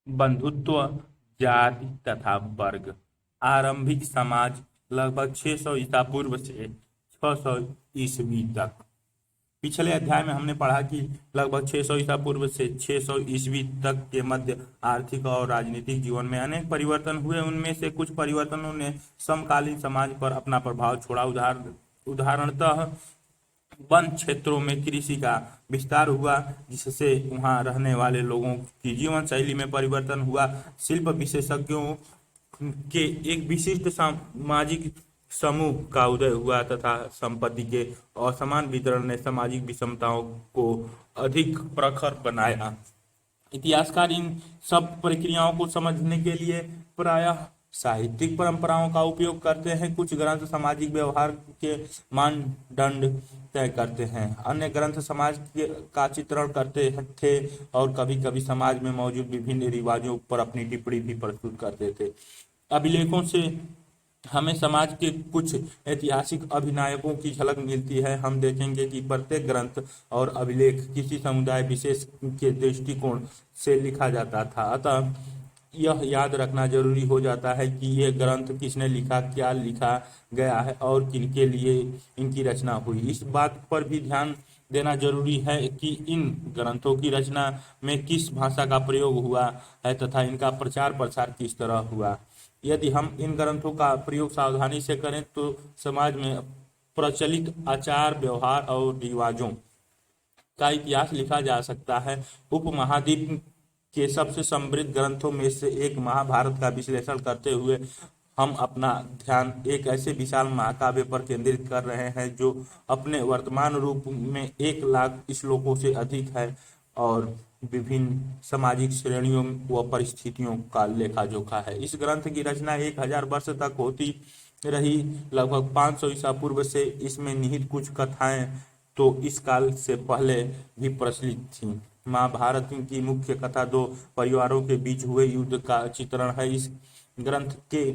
बंधुत्व, जाति तथा वर्ग। आरंभिक समाज लगभग 600 ईसा पूर्व से 600 ईस्वी तक। पिछले अध्याय में हमने पढ़ा कि लगभग 600 ईसा पूर्व से 600 ईस्वी तक के मध्य आर्थिक और राजनीतिक जीवन में अनेक परिवर्तन हुए। उनमें से कुछ परिवर्तनों ने समकालीन समाज पर अपना प्रभाव छोड़ा। उदाहरणतः वन क्षेत्रों में कृषि का विस्तार हुआ, जिससे वहां रहने वाले लोगों की जीवन शैली में परिवर्तन हुआ। शिल्प विशेषज्ञों के एक विशिष्ट सामाजिक समूह का उदय हुआ तथा संपत्ति के असमान वितरण ने सामाजिक विषमताओं को अधिक प्रखर बनाया। इतिहासकार इन सब प्रक्रियाओं को समझने के लिए प्रायः साहित्यिक परंपराओं का उपयोग करते हैं। कुछ ग्रंथ सामाजिक व्यवहार के मानदंड तय करते हैं, अन्य ग्रंथ समाज का चित्रण करते थे और कभी कभी समाज में मौजूद विभिन्न रिवाजों पर अपनी टिप्पणी भी प्रस्तुत करते थे। अभिलेखों से हमें समाज के कुछ ऐतिहासिक अभिनायकों की झलक मिलती है। हम देखेंगे कि प्रत्येक ग्रंथ और अभिलेख किसी समुदाय विशेष के दृष्टिकोण से लिखा जाता था, अतः यह याद रखना जरूरी हो जाता है कि ये ग्रंथ किसने लिखा, क्या लिखा गया है और किनके लिए इनकी रचना हुई। इस बात पर भी ध्यान देना जरूरी है कि इन ग्रंथों की रचना में किस भाषा का प्रयोग हुआ है तथा इनका प्रचार प्रसार किस तरह हुआ। यदि हम इन ग्रंथों का प्रयोग सावधानी से करें तो समाज में प्रचलित आचार व्यवहार और रिवाजों का इतिहास लिखा जा सकता है। उपमहाद्वीप के सबसे समृद्ध ग्रंथों में से एक महाभारत का विश्लेषण करते हुए हम अपना ध्यान एक ऐसे विशाल महाकाव्य पर केंद्रित कर रहे हैं जो अपने वर्तमान रूप में 1 लाख श्लोकों से अधिक है और विभिन्न सामाजिक श्रेणियों व परिस्थितियों का लेखा जोखा है। इस ग्रंथ की रचना 1000 वर्ष तक होती रही। लगभग 500 ईसा पूर्व से इसमें निहित कुछ कथाएं तो इस काल से पहले भी प्रचलित थीं। महाभारत की मुख्य कथा 2 परिवारों के बीच हुए युद्ध का चित्रण है। इस ग्रंथ के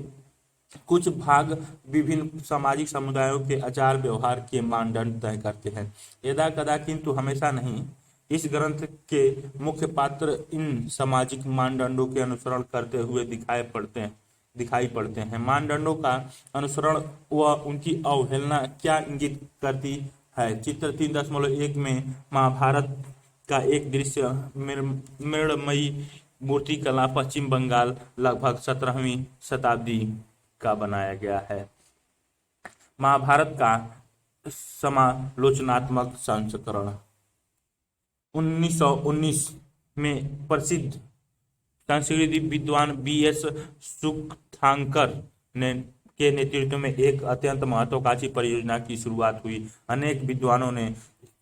कुछ भाग विभिन्न सामाजिक समुदायों के आचार व्यवहार के मानदंड तय करते हैं। यदा कदा किंतु हमेशा नहीं, इस ग्रंथ के मुख्य पात्र इन सामाजिक मानदंडों के अनुसरण करते हुए दिखाई पड़ते हैं। मानदंडों का अनुसरण व उनकी अवहेलना क्या इंगित करती है। चित्र 3.1 में महाभारत का एक दृश्य मृणमयी मूर्तिकला पश्चिम बंगाल लगभग 17वीं शताब्दी का बनाया गया है। महाभारत का समालोचनात्मक संस्करण 1919 में प्रसिद्ध संस्कृत विद्वान B.S. सुकथांकर के नेतृत्व में एक अत्यंत महत्वाकांक्षी परियोजना की शुरुआत हुई। अनेक विद्वानों ने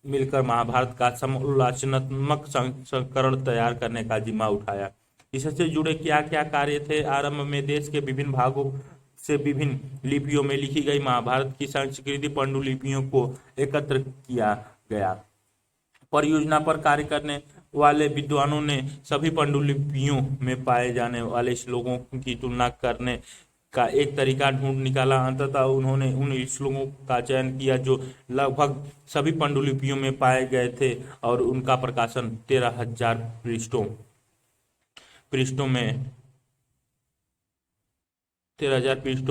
मिलकर महाभारत का समालोचनात्मक संस्करण तैयार करने का जिम्मा उठाया। इससे जुड़े क्या क्या कार्य थे। आरंभ में देश के विभिन्न भागों से विभिन्न लिपियों में लिखी गई महाभारत की संस्कृत पांडुलिपियों को एकत्र किया गया। परियोजना पर कार्य करने वाले विद्वानों ने सभी पांडुलिपियों में पाए जाने वाले श्लोकों की तुलना करने का एक तरीका ढूंढ निकाला। अंततः उन्होंने उन श्लोकों का चयन किया जो लगभग सभी पांडुलिपियों में पाए गए थे और उनका प्रकाशन 13,000 पृष्ठों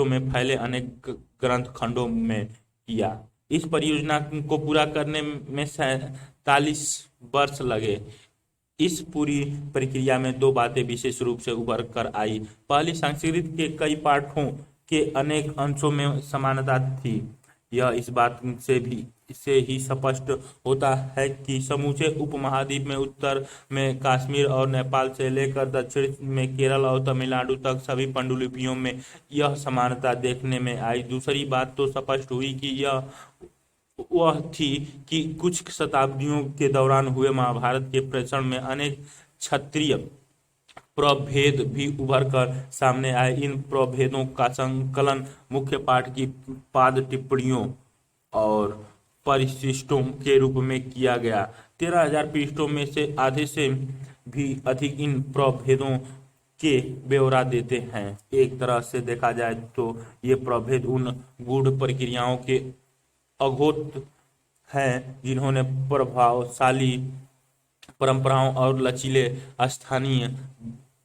में फैले अनेक ग्रंथ खंडों में किया। इस परियोजना को पूरा करने में 47 वर्ष लगे। इस पूरी प्रक्रिया में 2 बातें विशेष रूप से उभर कर आई। पहली, संस्कृत के कई पाठों के अनेक अंशों में समानता थी। यह इस बात से ही स्पष्ट होता है कि समूचे उपमहाद्वीप में उत्तर में कश्मीर और नेपाल से लेकर दक्षिण में केरल और तमिलनाडु तक सभी पांडुलिपियों में यह समानता देखने में आई। दूसरी बात तो स्पष्ट हुई कि यह वह थी कि कुछ शताब्दियों के दौरान हुए महाभारत के प्रेषण में अनेक क्षत्रिय प्रभेद भी उभर कर सामने आए। इन प्रभेदों का संकलन मुख्य पाठ की पाद टिप्पणियों और परिशिष्टों के रूप में किया गया। 13,000 पृष्ठों में से आधे से भी अधिक इन प्रभेदों के ब्यौरा देते हैं। एक तरह से देखा जाए तो ये प्रभेद उन गूढ़ प्रक्रियाओं के अघोत हैं जिन्होंने प्रभावशाली परंपराओं और लचीले स्थानीय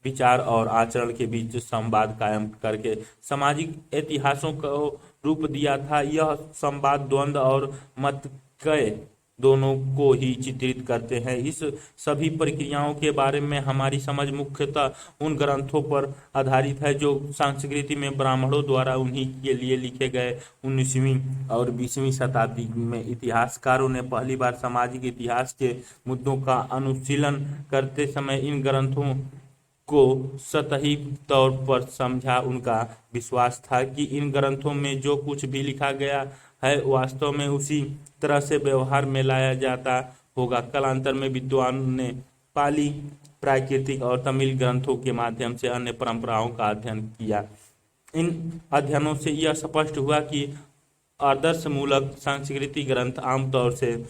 विचार और आचरण के बीच संवाद कायम करके सामाजिक इतिहासों को रूप दिया था। यह संवाद द्वंद्व और मतकय दोनों को ही चित्रित करते हैं। इस सभी प्रक्रियाओं के बारे में हमारी समझ मुख्यतः उन ग्रंथों पर आधारित है जो संस्कृति में ब्राह्मणों द्वारा उन्हीं के लिए लिखे गए। 19वीं और 20वीं शताब्दी में इतिहासकारों ने पहली बार सामाजिक इतिहास के मुद्दों का अनुशीलन करते समय इन ग्रंथों को सतही तौर पर समझा। उनका विश्वास था कि इन ग्रंथों में जो कुछ भी लिखा गया है वास्तव में उसी तरह से व्यवहार में लाया जाता होगा। कालांतर में विद्वान ने पाली, प्राकृतिक और तमिल ग्रंथों के माध्यम से अन्य परंपराओं का अध्ययन किया। इन अध्ययनों से यह स्पष्ट हुआ कि आदर्शमूलक सांस्कृतिक ग्रंथ आमतौर से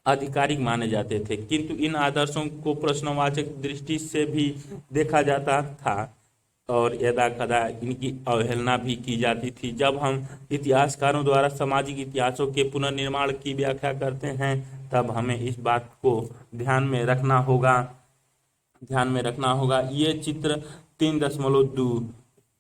आधिकारिक माने जाते थे, किंतु इन आदर्शों को प्रश्नवाचक दृष्टि से भी देखा जाता था और यदा कदा इनकी अवहेलना भी की जाती थी। जब हम इतिहासकारों द्वारा सामाजिक इतिहासों के पुनर्निर्माण की व्याख्या करते हैं तब हमें इस बात को ध्यान में रखना होगा। ये चित्र 3.2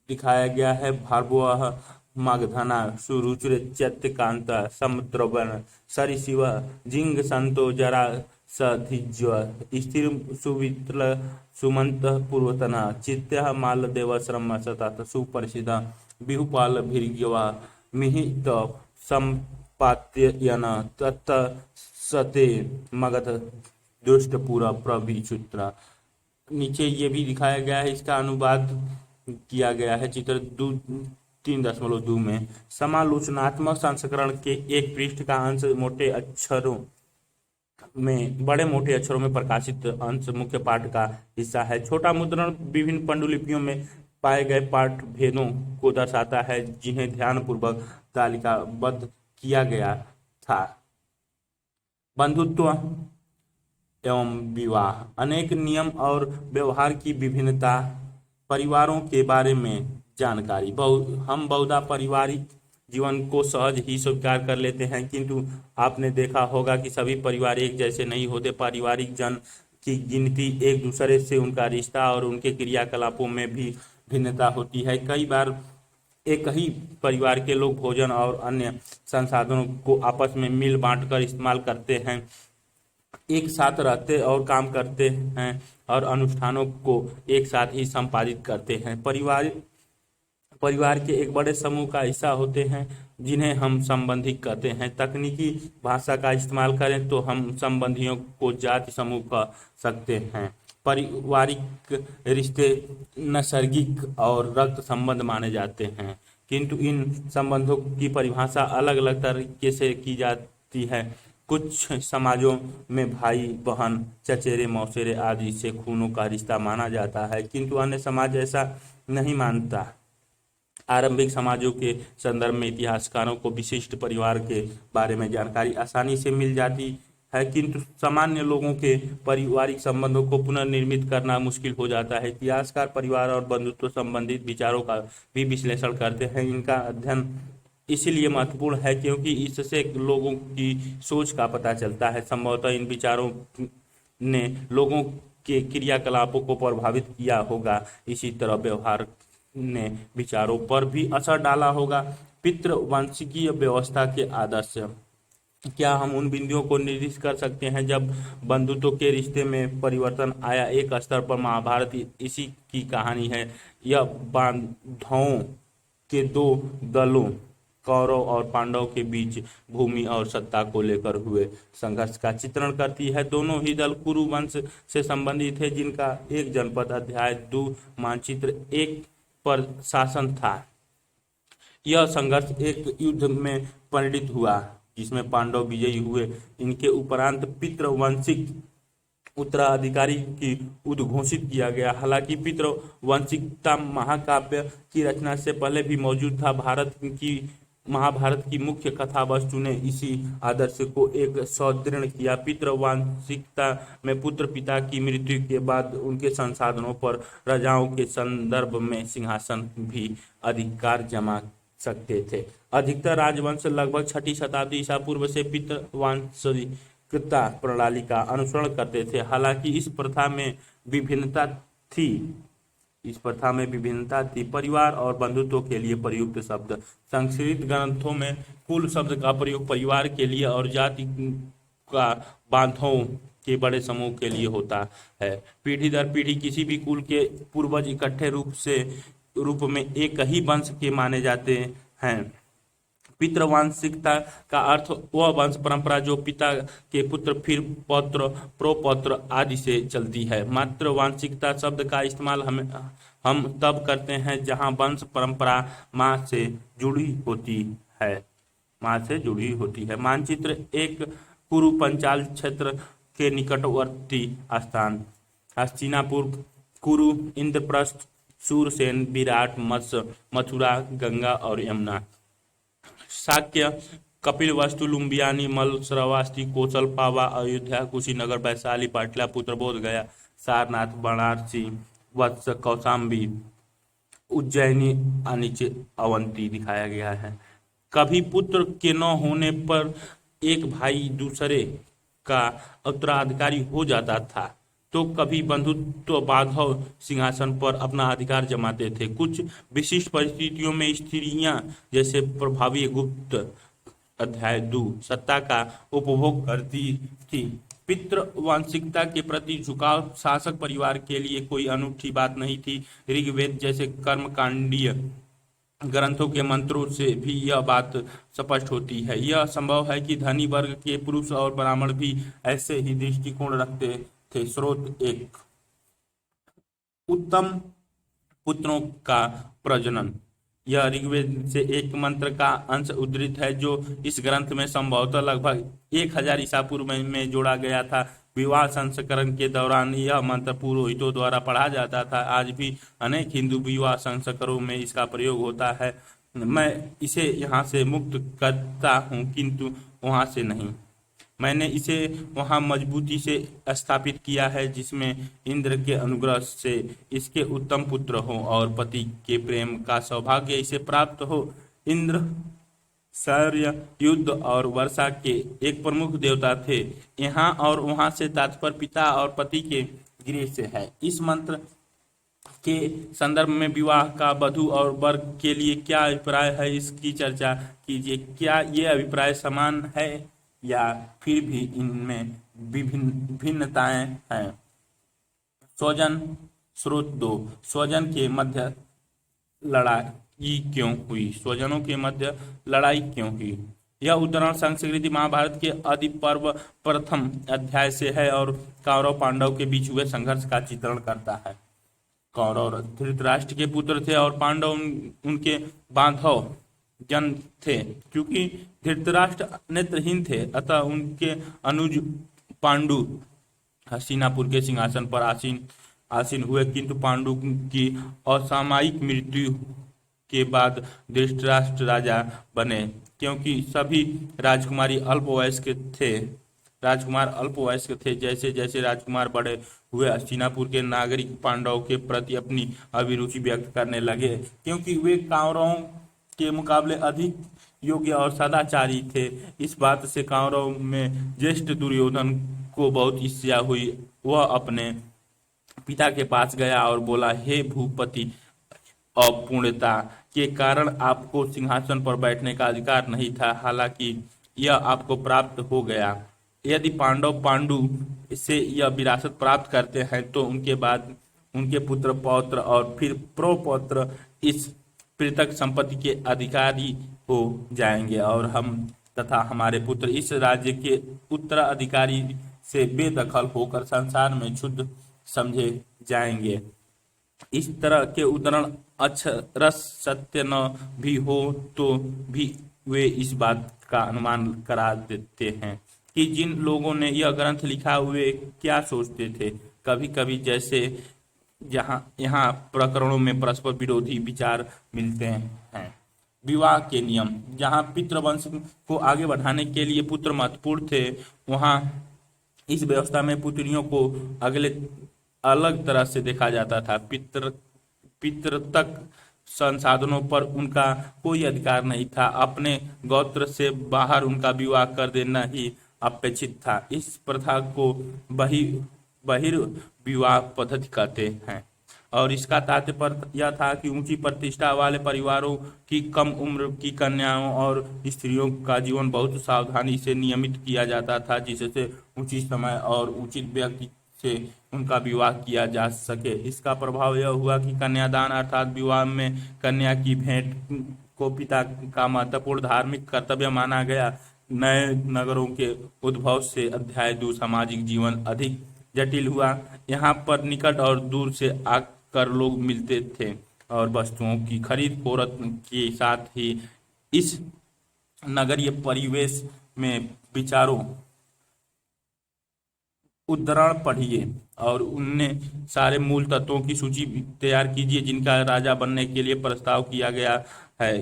दिखाया गया है। भार्गव मगधना सुरुचिर चैत्यकांत समुद्रवन सरिशिव जिंग संतो जरा सधिज्व स्थिर सुवितल सुमंत पूर्वतना चित्त मालदेव श्रम सतत सुप्रसिद्ध बिहुपाल भीर्गवा मिहित संपात्यन तत् सते मगध दुष्टपुर प्रविचित्र। नीचे ये भी दिखाया गया है, इसका अनुवाद किया गया है चित्र 3.2 में। समालोचनात्मक संस्करण के एक पृष्ठ का अंश बड़े मोटे अक्षरों में प्रकाशित अंश मुख्य पाठ का हिस्सा है। छोटा मुद्रण विभिन्न पांडुलिपियों में पाए गए पाठ भेदों को दर्शाता है जिन्हें ध्यानपूर्वक तालिकाबद्ध किया गया था। बंधुत्व एवं विवाह, अनेक नियम और व्यवहार की विभिन्नता, परिवारों के बारे में जानकारी। हम बहुधा पारिवारिक जीवन को सहज ही स्वीकार कर लेते हैं, किंतु आपने देखा होगा कि सभी परिवार एक जैसे नहीं होते। पारिवारिक जन की गिनती, एक दूसरे से उनका रिश्ता और उनके क्रियाकलापों में भी भिन्नता होती है। कई बार एक ही परिवार के लोग भोजन और अन्य संसाधनों को आपस में मिल बांट कर इस्तेमाल करते हैं, एक साथ रहते और काम करते हैं और अनुष्ठानों को एक साथ ही संपादित करते हैं। परिवार के एक बड़े समूह का हिस्सा होते हैं जिन्हें हम संबंधी कहते हैं। तकनीकी भाषा का इस्तेमाल करें तो हम संबंधियों को जाति समूह कह सकते हैं। पारिवारिक रिश्ते नैसर्गिक और रक्त संबंध माने जाते हैं, किंतु इन संबंधों की परिभाषा अलग अलग तरीके से की जाती है। कुछ समाजों में भाई बहन, चचेरे मौसेरे आदि से खूनों का रिश्ता माना जाता है, किंतु अन्य समाज ऐसा नहीं मानता। आरंभिक समाजों के संदर्भ में इतिहासकारों को विशिष्ट परिवार के बारे में जानकारी आसानी से मिल जाती है, किंतु सामान्य लोगों के पारिवारिक संबंधों को पुनर्निर्मित करना मुश्किल हो जाता है। इतिहासकार परिवार और बंधुत्व संबंधित विचारों का भी विश्लेषण करते हैं। इनका अध्ययन इसलिए महत्वपूर्ण है क्योंकि इससे लोगों की सोच का पता चलता है। संभवतः इन विचारों ने लोगों के क्रियाकलापों को प्रभावित किया होगा, इसी तरह व्यवहार ने विचारों पर भी असर डाला होगा। पितृवंशिकीय व्यवस्था के आदर्श, क्या हम उन बिंदुओं को निर्दिष्ट कर सकते हैं जब बंधुत्व के रिश्ते में परिवर्तन आया? एक स्तर पर महाभारत इसी की कहानी है। यह बांधवों के दो दलों कौरव और पांडव के बीच भूमि और सत्ता को लेकर हुए संघर्ष का चित्रण करती है। दोनों ही दल कुरु वंश से संबंधित थे, जिनका एक जनपद अध्याय 2 मानचित्र 1 पर शासन था। यह संघर्ष एक युद्ध में परिणित हुआ जिसमें पांडव विजयी हुए। इनके उपरांत पितृवंशिक उत्तराधिकारी की उद्घोषित किया गया। हालांकि पितृवंशिकता महाकाव्य की रचना से पहले भी मौजूद था। महाभारत की मुख्य कथा वस्तु ने इसी आदर्श को एक सुदृढ़ किया। पितृवंशिकता में पुत्र पिता की मृत्यु के बाद उनके संसाधनों पर राजाओं के संदर्भ में सिंहासन भी अधिकार जमा सकते थे। अधिकतर राजवंश लगभग 6ठी शताब्दी ईसा पूर्व से पितृवंशिकता प्रणाली का अनुसरण करते थे। हालांकि इस प्रथा में विभिन्नता थी। इस प्रथा में विभिन्नता थी। परिवार और बंधुत्व के लिए प्रयुक्त शब्द। संस्कृत ग्रंथों में कुल शब्द का प्रयोग परिवार के लिए और जाति का बांधों के बड़े समूह के लिए होता है। पीढ़ी दर पीढ़ी किसी भी कुल के पूर्वज इकट्ठे रूप में एक ही वंश के माने जाते हैं। पितृवांशिकता का अर्थ वह वंश परंपरा जो पिता के पुत्र, फिर पौत्र, प्रोपौत्र आदि से चलती है। मातृवांशिकता शब्द का इस्तेमाल हम तब करते हैं जहां वंश परंपरा माँ से जुड़ी होती है। मानचित्र एक कुरु पंचाल क्षेत्र के निकटवर्ती स्थान हस्तिनापुर, कुरु, इंद्रप्रस्थ, सूरसेन, विराट, मत्स्य, मथुरा, गंगा और यमुना। शाक्य, कपिलवस्तु, लुम्बियानी, मल्ल, श्रावस्ती, कौशल, पावा, अयोध्या, कुशीनगर, वैशाली, पाटलिपुत्र, बोध गया, सारनाथ, वाराणसी, वत्स, कौशाम्बी, उज्जैनी, नीचे अवंती दिखाया गया है। कभी पुत्र के न होने पर एक भाई दूसरे का उत्तराधिकारी हो जाता था, तो कभी बंधुत्व बांधव सिंहासन पर अपना अधिकार जमाते थे। कुछ विशिष्ट परिस्थितियों में स्त्रियां, जैसे प्रभावी गुप्त अध्याय 2, सत्ता का उपभोग करती थी। पितृवांशिकता के प्रति झुकाव शासक परिवार के लिए कोई अनूठी बात नहीं थी। ऋग्वेद जैसे कर्मकांडीय ग्रंथों के मंत्रों से भी यह बात स्पष्ट होती है। यह संभव है कि धनी वर्ग के पुरुष और ब्राह्मण भी ऐसे ही दृष्टिकोण रखते थे। स्रोत 1, उत्तम पुत्रों का प्रजनन। यह ऋग्वेद से एक मंत्र का अंश उद्धृत है जो इस ग्रंथ में संभवतः लगभग 1000 ईसा पूर्व में जोड़ा गया था। विवाह संस्करण के दौरान यह मंत्र पुरोहितों द्वारा पढ़ा जाता था। आज भी अनेक हिंदू विवाह संस्करणों में इसका प्रयोग होता है। मैं इसे यहाँ से मुक्त करता हूँ, किंतु वहाँ से नहीं। मैंने इसे वहाँ मजबूती से स्थापित किया है जिसमें इंद्र के अनुग्रह से इसके उत्तम पुत्र हो और पति के प्रेम का सौभाग्य इसे प्राप्त हो। इंद्र शौर्य, युद्ध और वर्षा के एक प्रमुख देवता थे। यहाँ और वहाँ से तात्पर्य पिता और पति के गृह से है। इस मंत्र के संदर्भ में विवाह का वधू और वर के लिए क्या अभिप्राय है, इसकी चर्चा कीजिए। क्या ये अभिप्राय समान है या फिर भी इनमें भिन्नताएं हैं? स्वजन। स्रोत 2, स्वजन के मध्य लड़ाई क्यों हुई? स्वजनों के मध्य लड़ाई क्यों हुई? यह उदाहरण संस्कृति महाभारत के आदि पर्व प्रथम अध्याय से है और कौरव पांडव के बीच हुए संघर्ष का चित्रण करता है। कौरव धृतराष्ट्र के पुत्र थे और पांडव उनके बांधव जन थे। क्योंकि धृतराष्ट्र नेत्रहीन थे, अतः उनके अनुज पांडु हस्तिनापुर के सिंहासन पर आसीन हुए, किंतु पांडु की असामयिक मृत्यु के बाद धृतराष्ट्र राजा बने। क्योंकि सभी राजकुमार अल्पवयस्क थे। जैसे जैसे राजकुमार बड़े हुए, हस्तिनापुर के नागरिक पांडवों के प्रति अपनी अभिरुचि व्यक्त करने लगे, क्योंकि वे कौरवों के मुकाबले अधिक योग्य और सदाचारी थे। इस बात से कौरव में ज्येष्ठ दुर्योधन को बहुत ईर्ष्या हुई। वह अपने पिता के पास गया और बोला, हे भूपति, अपूर्णता के कारण आपको सिंहासन पर बैठने का अधिकार नहीं था, हालांकि यह आपको प्राप्त हो गया। यदि पांडु से यह विरासत प्राप्त करते हैं तो उनके बाद उनके पुत्र, पौत्र और फिर प्रोपौत्र इस पृथक संपत्ति के अधिकारी हो जाएंगे और हम तथा हमारे पुत्र इस राज्य के उत्तराधिकारी से बेदखल होकर संसार में क्षुद्र समझे जाएंगे। इस तरह के उदाहरण अक्षरश सत्य न भी हो तो भी वे इस बात का अनुमान करा देते हैं कि जिन लोगों ने यह ग्रंथ लिखा वे क्या सोचते थे। कभी कभी जैसे यहाँ प्रकरणों में परस्पर विरोधी विचार मिलते हैं। विवाह के नियम। जहाँ पितृवंश को आगे बढ़ाने के लिए पुत्र महत्वपूर्ण थे, वहाँ इस व्यवस्था में पुत्रियों को अलग तरह से देखा जाता था। पितृतक संसाधनों पर उनका कोई अधिकार नहीं था। अपने गोत्र से बाहर उनका विवाह कर देना ही अपेक्षित था। इस प्रथा को बहिर्विवाह पद्धति कहते हैं और इसका तात्पर्य यह था कि ऊंची प्रतिष्ठा वाले परिवारों की कम उम्र की कन्याओं और स्त्रियों का जीवन बहुत सावधानी से नियमित किया जाता था, जिससे उचित समय और उचित व्यक्ति से उनका विवाह किया जा सके। इसका प्रभाव यह हुआ कि कन्यादान अर्थात विवाह में कन्या की भेंट को पिता का महत्वपूर्ण धार्मिक कर्तव्य माना गया। नए नगरों के उद्भव से अध्याय 2 सामाजिक जीवन अधिक जटिल हुआ। यहाँ पर निकट और दूर से आकर लोग मिलते थे और वस्तुओं की खरीद फरोख्त के साथ ही इस नगरीय परिवेश में विचारों उद्धरण पढ़िए और उनने सारे मूल तत्वों की सूची तैयार कीजिए जिनका राजा बनने के लिए प्रस्ताव किया गया है।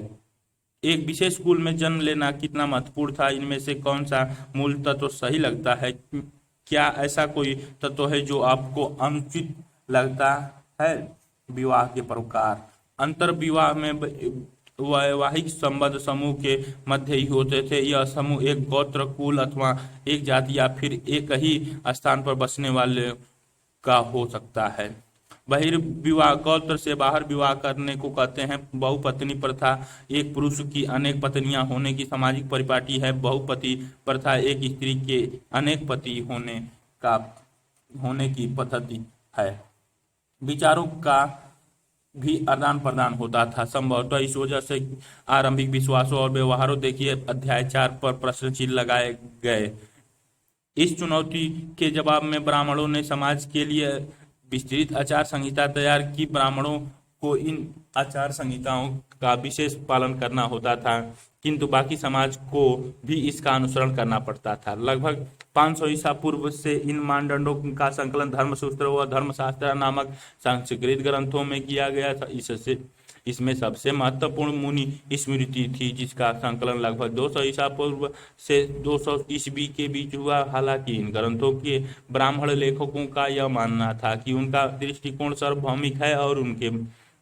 एक विशेष कुल में जन्म लेना कितना महत्वपूर्ण था, इनमें से कौन सा मूल तत्व सही लगता है? क्या ऐसा कोई तत्व है जो आपको अनुचित लगता है? विवाह के प्रकार। अंतर विवाह में वैवाहिक संबंध समूह के मध्य ही होते थे। यह समूह एक गोत्र, कुल अथवा एक जाति या फिर एक ही स्थान पर बसने वाले का हो सकता है। बहिर्विवाह, गोत्र से बाहर विवाह करने को कहते हैं। बहुपत्नी प्रथा, एक पुरुष की अनेक पत्नियां होने की सामाजिक परिपाटी है। बहुपति प्रथा एक स्त्री के अनेक पति होने की पद्धति है। विचारों का भी आदान प्रदान होता था। संभवतः इस वजह से आरंभिक विश्वासों और व्यवहारों, देखिए अध्याय 4 पर प्रश्न चिन्ह लगाए गए। इस चुनौती के जवाब में ब्राह्मणों ने समाज के लिए विस्तृत आचार संहिता तैयार की। ब्राह्मणों को इन आचार संहिताओं का विशेष पालन करना होता था, किंतु बाकी समाज को भी इसका अनुसरण करना पड़ता था। लगभग 500 ईसा पूर्व से इन मानदंडों का संकलन धर्मसूत्र व धर्मशास्त्र नामक संस्कृत ग्रंथों में किया गया था। इसमें सबसे महत्वपूर्ण मुनि स्मृति थी, जिसका संकलन लगभग 200 ईसा पूर्व से 200 ईस्वी के बीच हुआ। हालांकि इन ग्रंथों के ब्राह्मण लेखकों का यह मानना था कि उनका दृष्टिकोण सार्वभौमिक है और उनके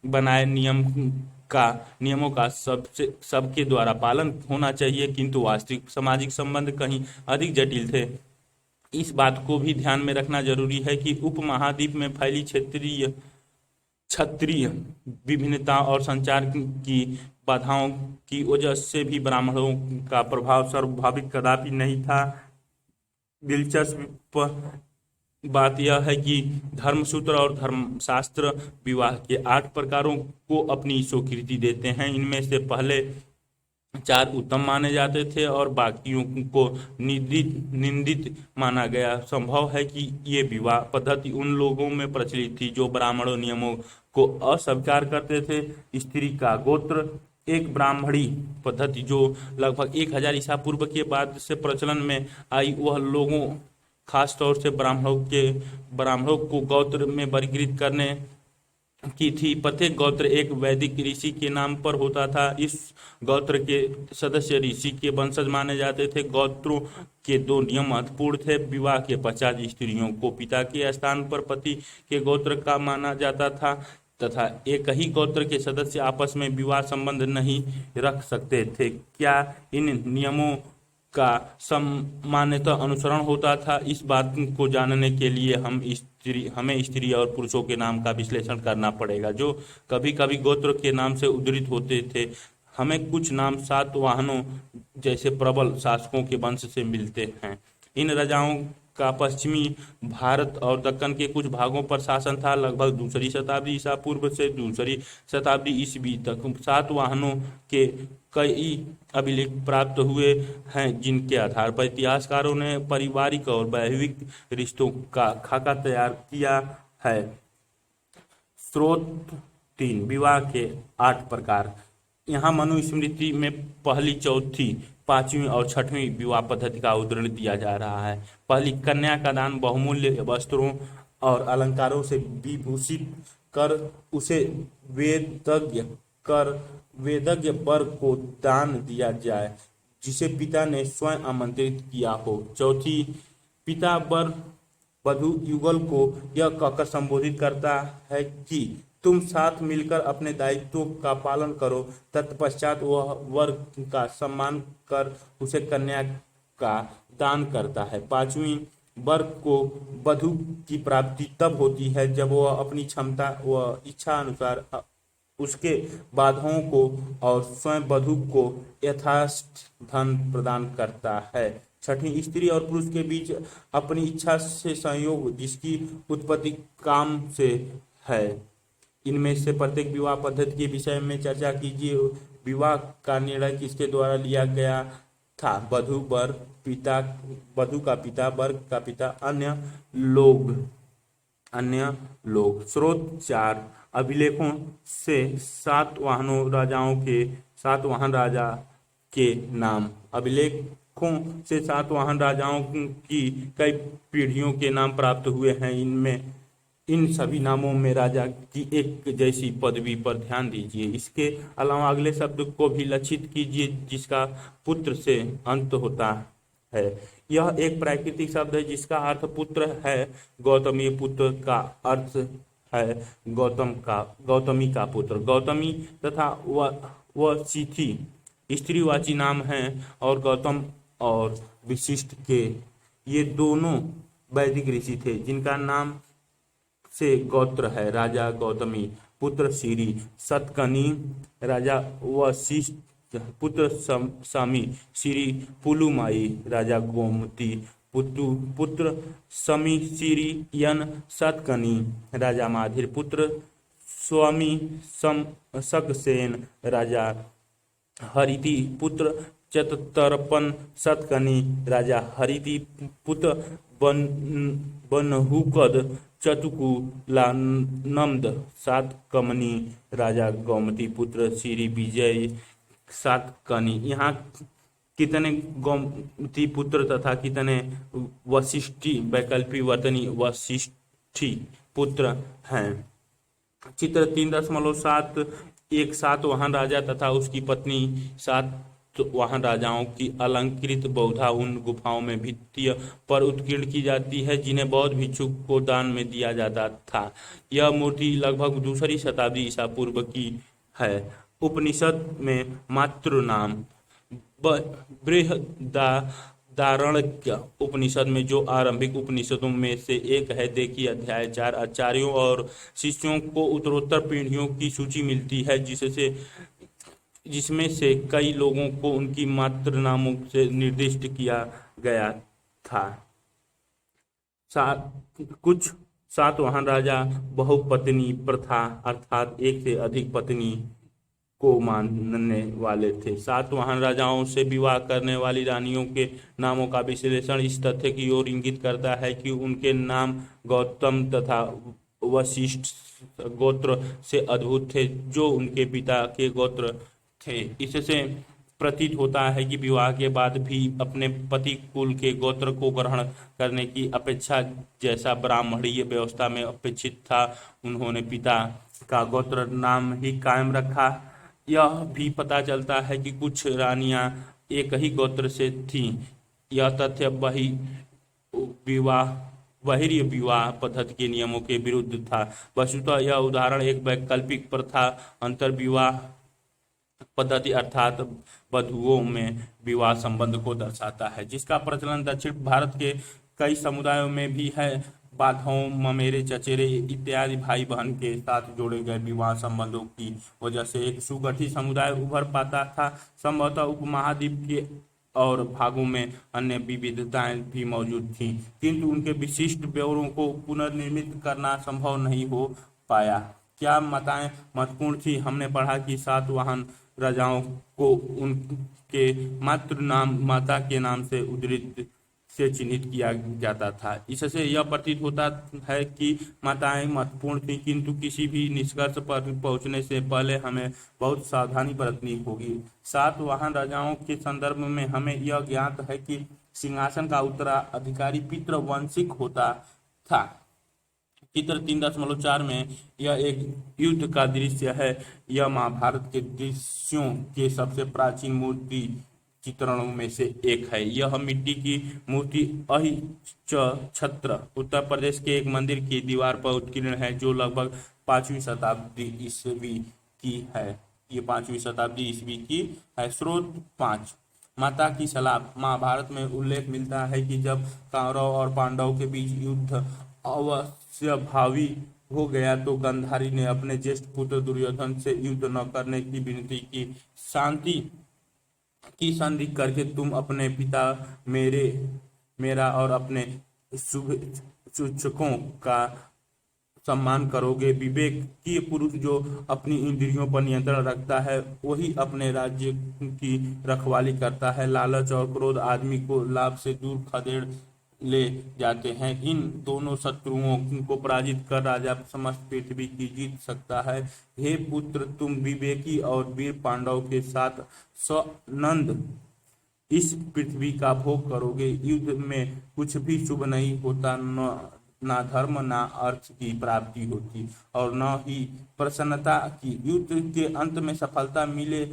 बनाए नियमों का सबके द्वारा पालन होना चाहिए, किंतु वास्तविक सामाजिक संबंध कहीं अधिक जटिल थे। इस बात को भी ध्यान में रखना जरूरी है कि उपमहाद्वीप में फैली क्षत्रिय विभिन्नता और संचार की बाधाओं की वजह से भी ब्राह्मणों का प्रभाव सर्वभाविक कदापि नहीं था। दिलचस्प बात यह है कि धर्मसूत्र और धर्मशास्त्र विवाह के 8 प्रकारों को अपनी स्वीकृति देते हैं। इनमें से पहले 4 उत्तम माने जाते थे और बाकियों को निंदित माना गया। संभव है कि ये विवाह पद्धति उन लोगों में प्रचलित थी जो ब्राह्मणों नियमों को अस्वीकार करते थे। स्त्री का गोत्र, एक ब्राह्मणी पद्धति जो लगभग 1000 ईसा पूर्व के बाद से प्रचलन में आई, वह लोगों खास तौर से ब्राह्मणों को गोत्र में वर्गीकृत करने की थी। प्रत्येक गोत्र एक वैदिक ऋषि के नाम पर होता था। इस गोत्र के सदस्य ऋषि के वंशज माने जाते थे। गोत्रों के 2 नियम महत्वपूर्ण थे। विवाह के पश्चात स्त्रियों को पिता के स्थान पर पति के गोत्र का माना जाता था तथा एक ही गोत्र के सदस्य आपस में विवाह संबंध नहीं रख सकते थे। क्या इन नियमों का सामान्यतः अनुसरण होता था? इस बात को जानने के लिए हमें स्त्री और पुरुषों के नाम का विश्लेषण करना पड़ेगा, जो कभी कभी गोत्र के नाम से उद्धृत होते थे। हमें कुछ नाम सातवाहनों जैसे प्रबल शासकों के वंश से मिलते हैं। इन राजाओं का पश्चिमी भारत और दक्कन के कुछ भागों पर शासन था। लगभग 2री शताब्दी ईसा पूर्व से 2री शताब्दी ईस्वी तक सातवाहनों के कई अभिलेख प्राप्त हुए हैं, जिनके आधार पर इतिहासकारों ने पारिवारिक और वैवाहिक रिश्तों का खाका तैयार किया है। स्रोत 3, विवाह के 8 प्रकार। यहाँ मनुस्मृति में पहली, चौथी, 5वीं और 6वीं विवाह पद्धति का उदाहरण दिया जा रहा है। पहली, कन्या का दान बहुमूल्य वस्त्रों और अलंकारों से विभूषित कर उसे वेदज्ञ वर को दान दिया जाए, जिसे पिता ने स्वयं आमंत्रित किया हो। चौथी, पिता वर वधू युगल को यह कहकर संबोधित करता है कि तुम साथ मिलकर अपने दायित्वों का पालन करो। तत्पश्चात वह वर का सम्मान कर उसे कन्या का दान करता है। 5वीं, वर को वधु की प्राप्ति तब होती है जब वह अपनी क्षमता व इच्छा अनुसार उसके बाधाओं को और स्वयं वधु को यथास्थ धन प्रदान करता है। छठी, स्त्री और पुरुष के बीच अपनी इच्छा से संयोग जिसकी उत्पत्ति काम से है। इनमें से प्रत्येक विवाह पद्धति के विषय में चर्चा कीजिए। विवाह का निर्णय किसके द्वारा लिया गया था? वधु, वर, पिता, वधु का पिता, वर का पिता, अन्य लोग। स्रोत 4 अभिलेखों से सातवाहन राजा के नाम। अभिलेखों से सातवाहन राजाओं की कई पीढ़ियों के नाम प्राप्त हुए हैं। इन सभी नामों में राजा की एक जैसी पदवी पर ध्यान दीजिए। इसके अलावा अगले शब्द को भी लक्षित कीजिए जिसका पुत्र से अंत होता है। यह एक प्राकृतिक शब्द है जिसका अर्थ पुत्र है। गौतमी पुत्र का अर्थ है गौतमी का पुत्र। गौतमी तथा वशिष्ठी स्त्रीवाची नाम हैं और गौतम और वशिष्ठ के ये दोनों वैदिक ऋषि थे जिनका नाम से गोत्र है। राजा गौतमी पुत्र श्री सतकनी, राजा वशिष्ठ पुत्र समी श्री पुलुमाई, राजा गोमती पुत्र समी श्री यन सतकनी, राजा माधिर पुत्र स्वामी सकसेन, राजा हरिति पुत्र चतरपन सतकनी, राजा हरिति पुत्र बनहुकद चतुकुलानंद सातकमनी, राजा गोमती पुत्र श्री विजय सातकनी। यहाँ कितने गोमती पुत्र तथा कितने वशिष्ठी वैकल्पिक वर्तनी वशिष्ठी पुत्र हैं? चित्र 3.7 एक सातवाहन राजा तथा उसकी पत्नी सातवाहन राजाओं की अलंकृत बौद्धा उन गुफाओं में भित्तियों पर उत्कीर्ण की जाती है जिन्हें बौद्ध भिक्षुक को दान में दिया जाता था। यह मूर्ति लगभग दूसरी शताब्दी ईसा पूर्व की है। उपनिषद में मातृ नाम। बृहदारण्यक उपनिषद में जो आरंभिक उपनिषदों में से एक है, देखिए अध्याय 4। आचार्यों और शिष्यों को उत्तरोत्तर पीढ़ियों की सूची मिलती है जिसमें से कई लोगों को उनकी मातृ नामों से निर्दिष्ट किया गया था। कुछ सातवाहन राजा बहुपत्नी प्रथा अर्थात एक से अधिक पत्नी को मानने वाले थे। सातवाहन राजाओं से विवाह करने वाली रानियों के नामों का विश्लेषण इस तथ्य की ओर इंगित करता है कि उनके नाम गौतम तथा वशिष्ठ गोत्र से अद्भुत थे जो उनके पिता के गोत्र थे। इससे प्रतीत होता है कि विवाह के बाद भी अपने पति कुल के गोत्र को ग्रहण करने की अपेक्षा जैसा ब्राह्मणीय व्यवस्था में अपेक्षित था, उन्होंने पिता का गोत्र नाम ही कायम रखा। यह भी पता चलता है कि कुछ रानियां एक ही गोत्र से थीं। यह तथ्य बहिर्य विवाह पद्धति के नियमों के विरुद्ध था। वस्तुतः यह उदाहरण एक वैकल्पिक प्रथा अंतर विवाह पद्धति अर्थात वधुओं में विवाह संबंध को दर्शाता है जिसका प्रचलन दक्षिण भारत के कई समुदायों में भी है। बाधाओं, ममेरे, चचेरे इत्यादि भाई बहन के साथ जोड़े गए विवाह संबंधों की वजह से एक सुगठित समुदाय उभर पाता था। संभवतः उपमहाद्वीप के और भागों में अन्य विविधताएं भी मौजूद थीं, किंतु उनके विशिष्ट ब्यौरों को पुनर्निर्मित करना संभव नहीं हो पाया। क्या माताएं महत्वपूर्ण थी? हमने पढ़ा कि सातवाहन राजाओं को उनके माता के नाम से उद्धृत से चिन्हित किया जाता था। इससे यह प्रतीत होता है कि माताएं महत्वपूर्ण थी, किंतु किसी भी निष्कर्ष पर पहुंचने से पहले हमें बहुत सावधानी बरतनी होगी। सातवाहन राजाओं के संदर्भ में हमें यह ज्ञात है कि सिंहासन का उत्तराधिकारी पितृवंशिक होता था। चित्र 3.4 में यह एक युद्ध का दृश्य है। यह महाभारत के दृश्यों के सबसे प्राचीन मूर्ति चित्रणों में से एक है। यह मिट्टी की मूर्ति अहिच्छत्र उत्तर प्रदेश के एक मंदिर की दीवार पर उत्कीर्ण है जो लगभग 5वीं शताब्दी ईस्वी की है। ये 5वीं शताब्दी ईस्वी की है। स्रोत 5 माता की सलाह। महाभारत में उल्लेख मिलता है कि जब कौरव और पांडवों के बीच युद्ध अवश्यभावी हो गया तो गांधारी ने अपने ज्येष्ठ पुत्र दुर्योधन से युद्ध न करने की विनती की। शांति की संधि करके तुम अपने पिता, मेरे मेरा और अपने शुभ सूचकों का सम्मान करोगे। विवेकी पुरुष जो अपनी इंद्रियों पर नियंत्रण रखता है वही अपने राज्य की रखवाली करता है। लालच और क्रोध आदमी को लाभ से दूर खदेड़ ले जाते हैं। इन दोनों शत्रुओं को पराजित कर राजा समस्त पृथ्वी की जीत सकता है। हे पुत्र, तुम विवेकी और वीर पांडव के साथ सनंद इस पृथ्वी का भोग करोगे। युद्ध में कुछ भी शुभ नहीं होता, न ना धर्म ना अर्थ की प्राप्ति होती और न ही प्रसन्नता की। युद्ध के अंत में सफलता मिले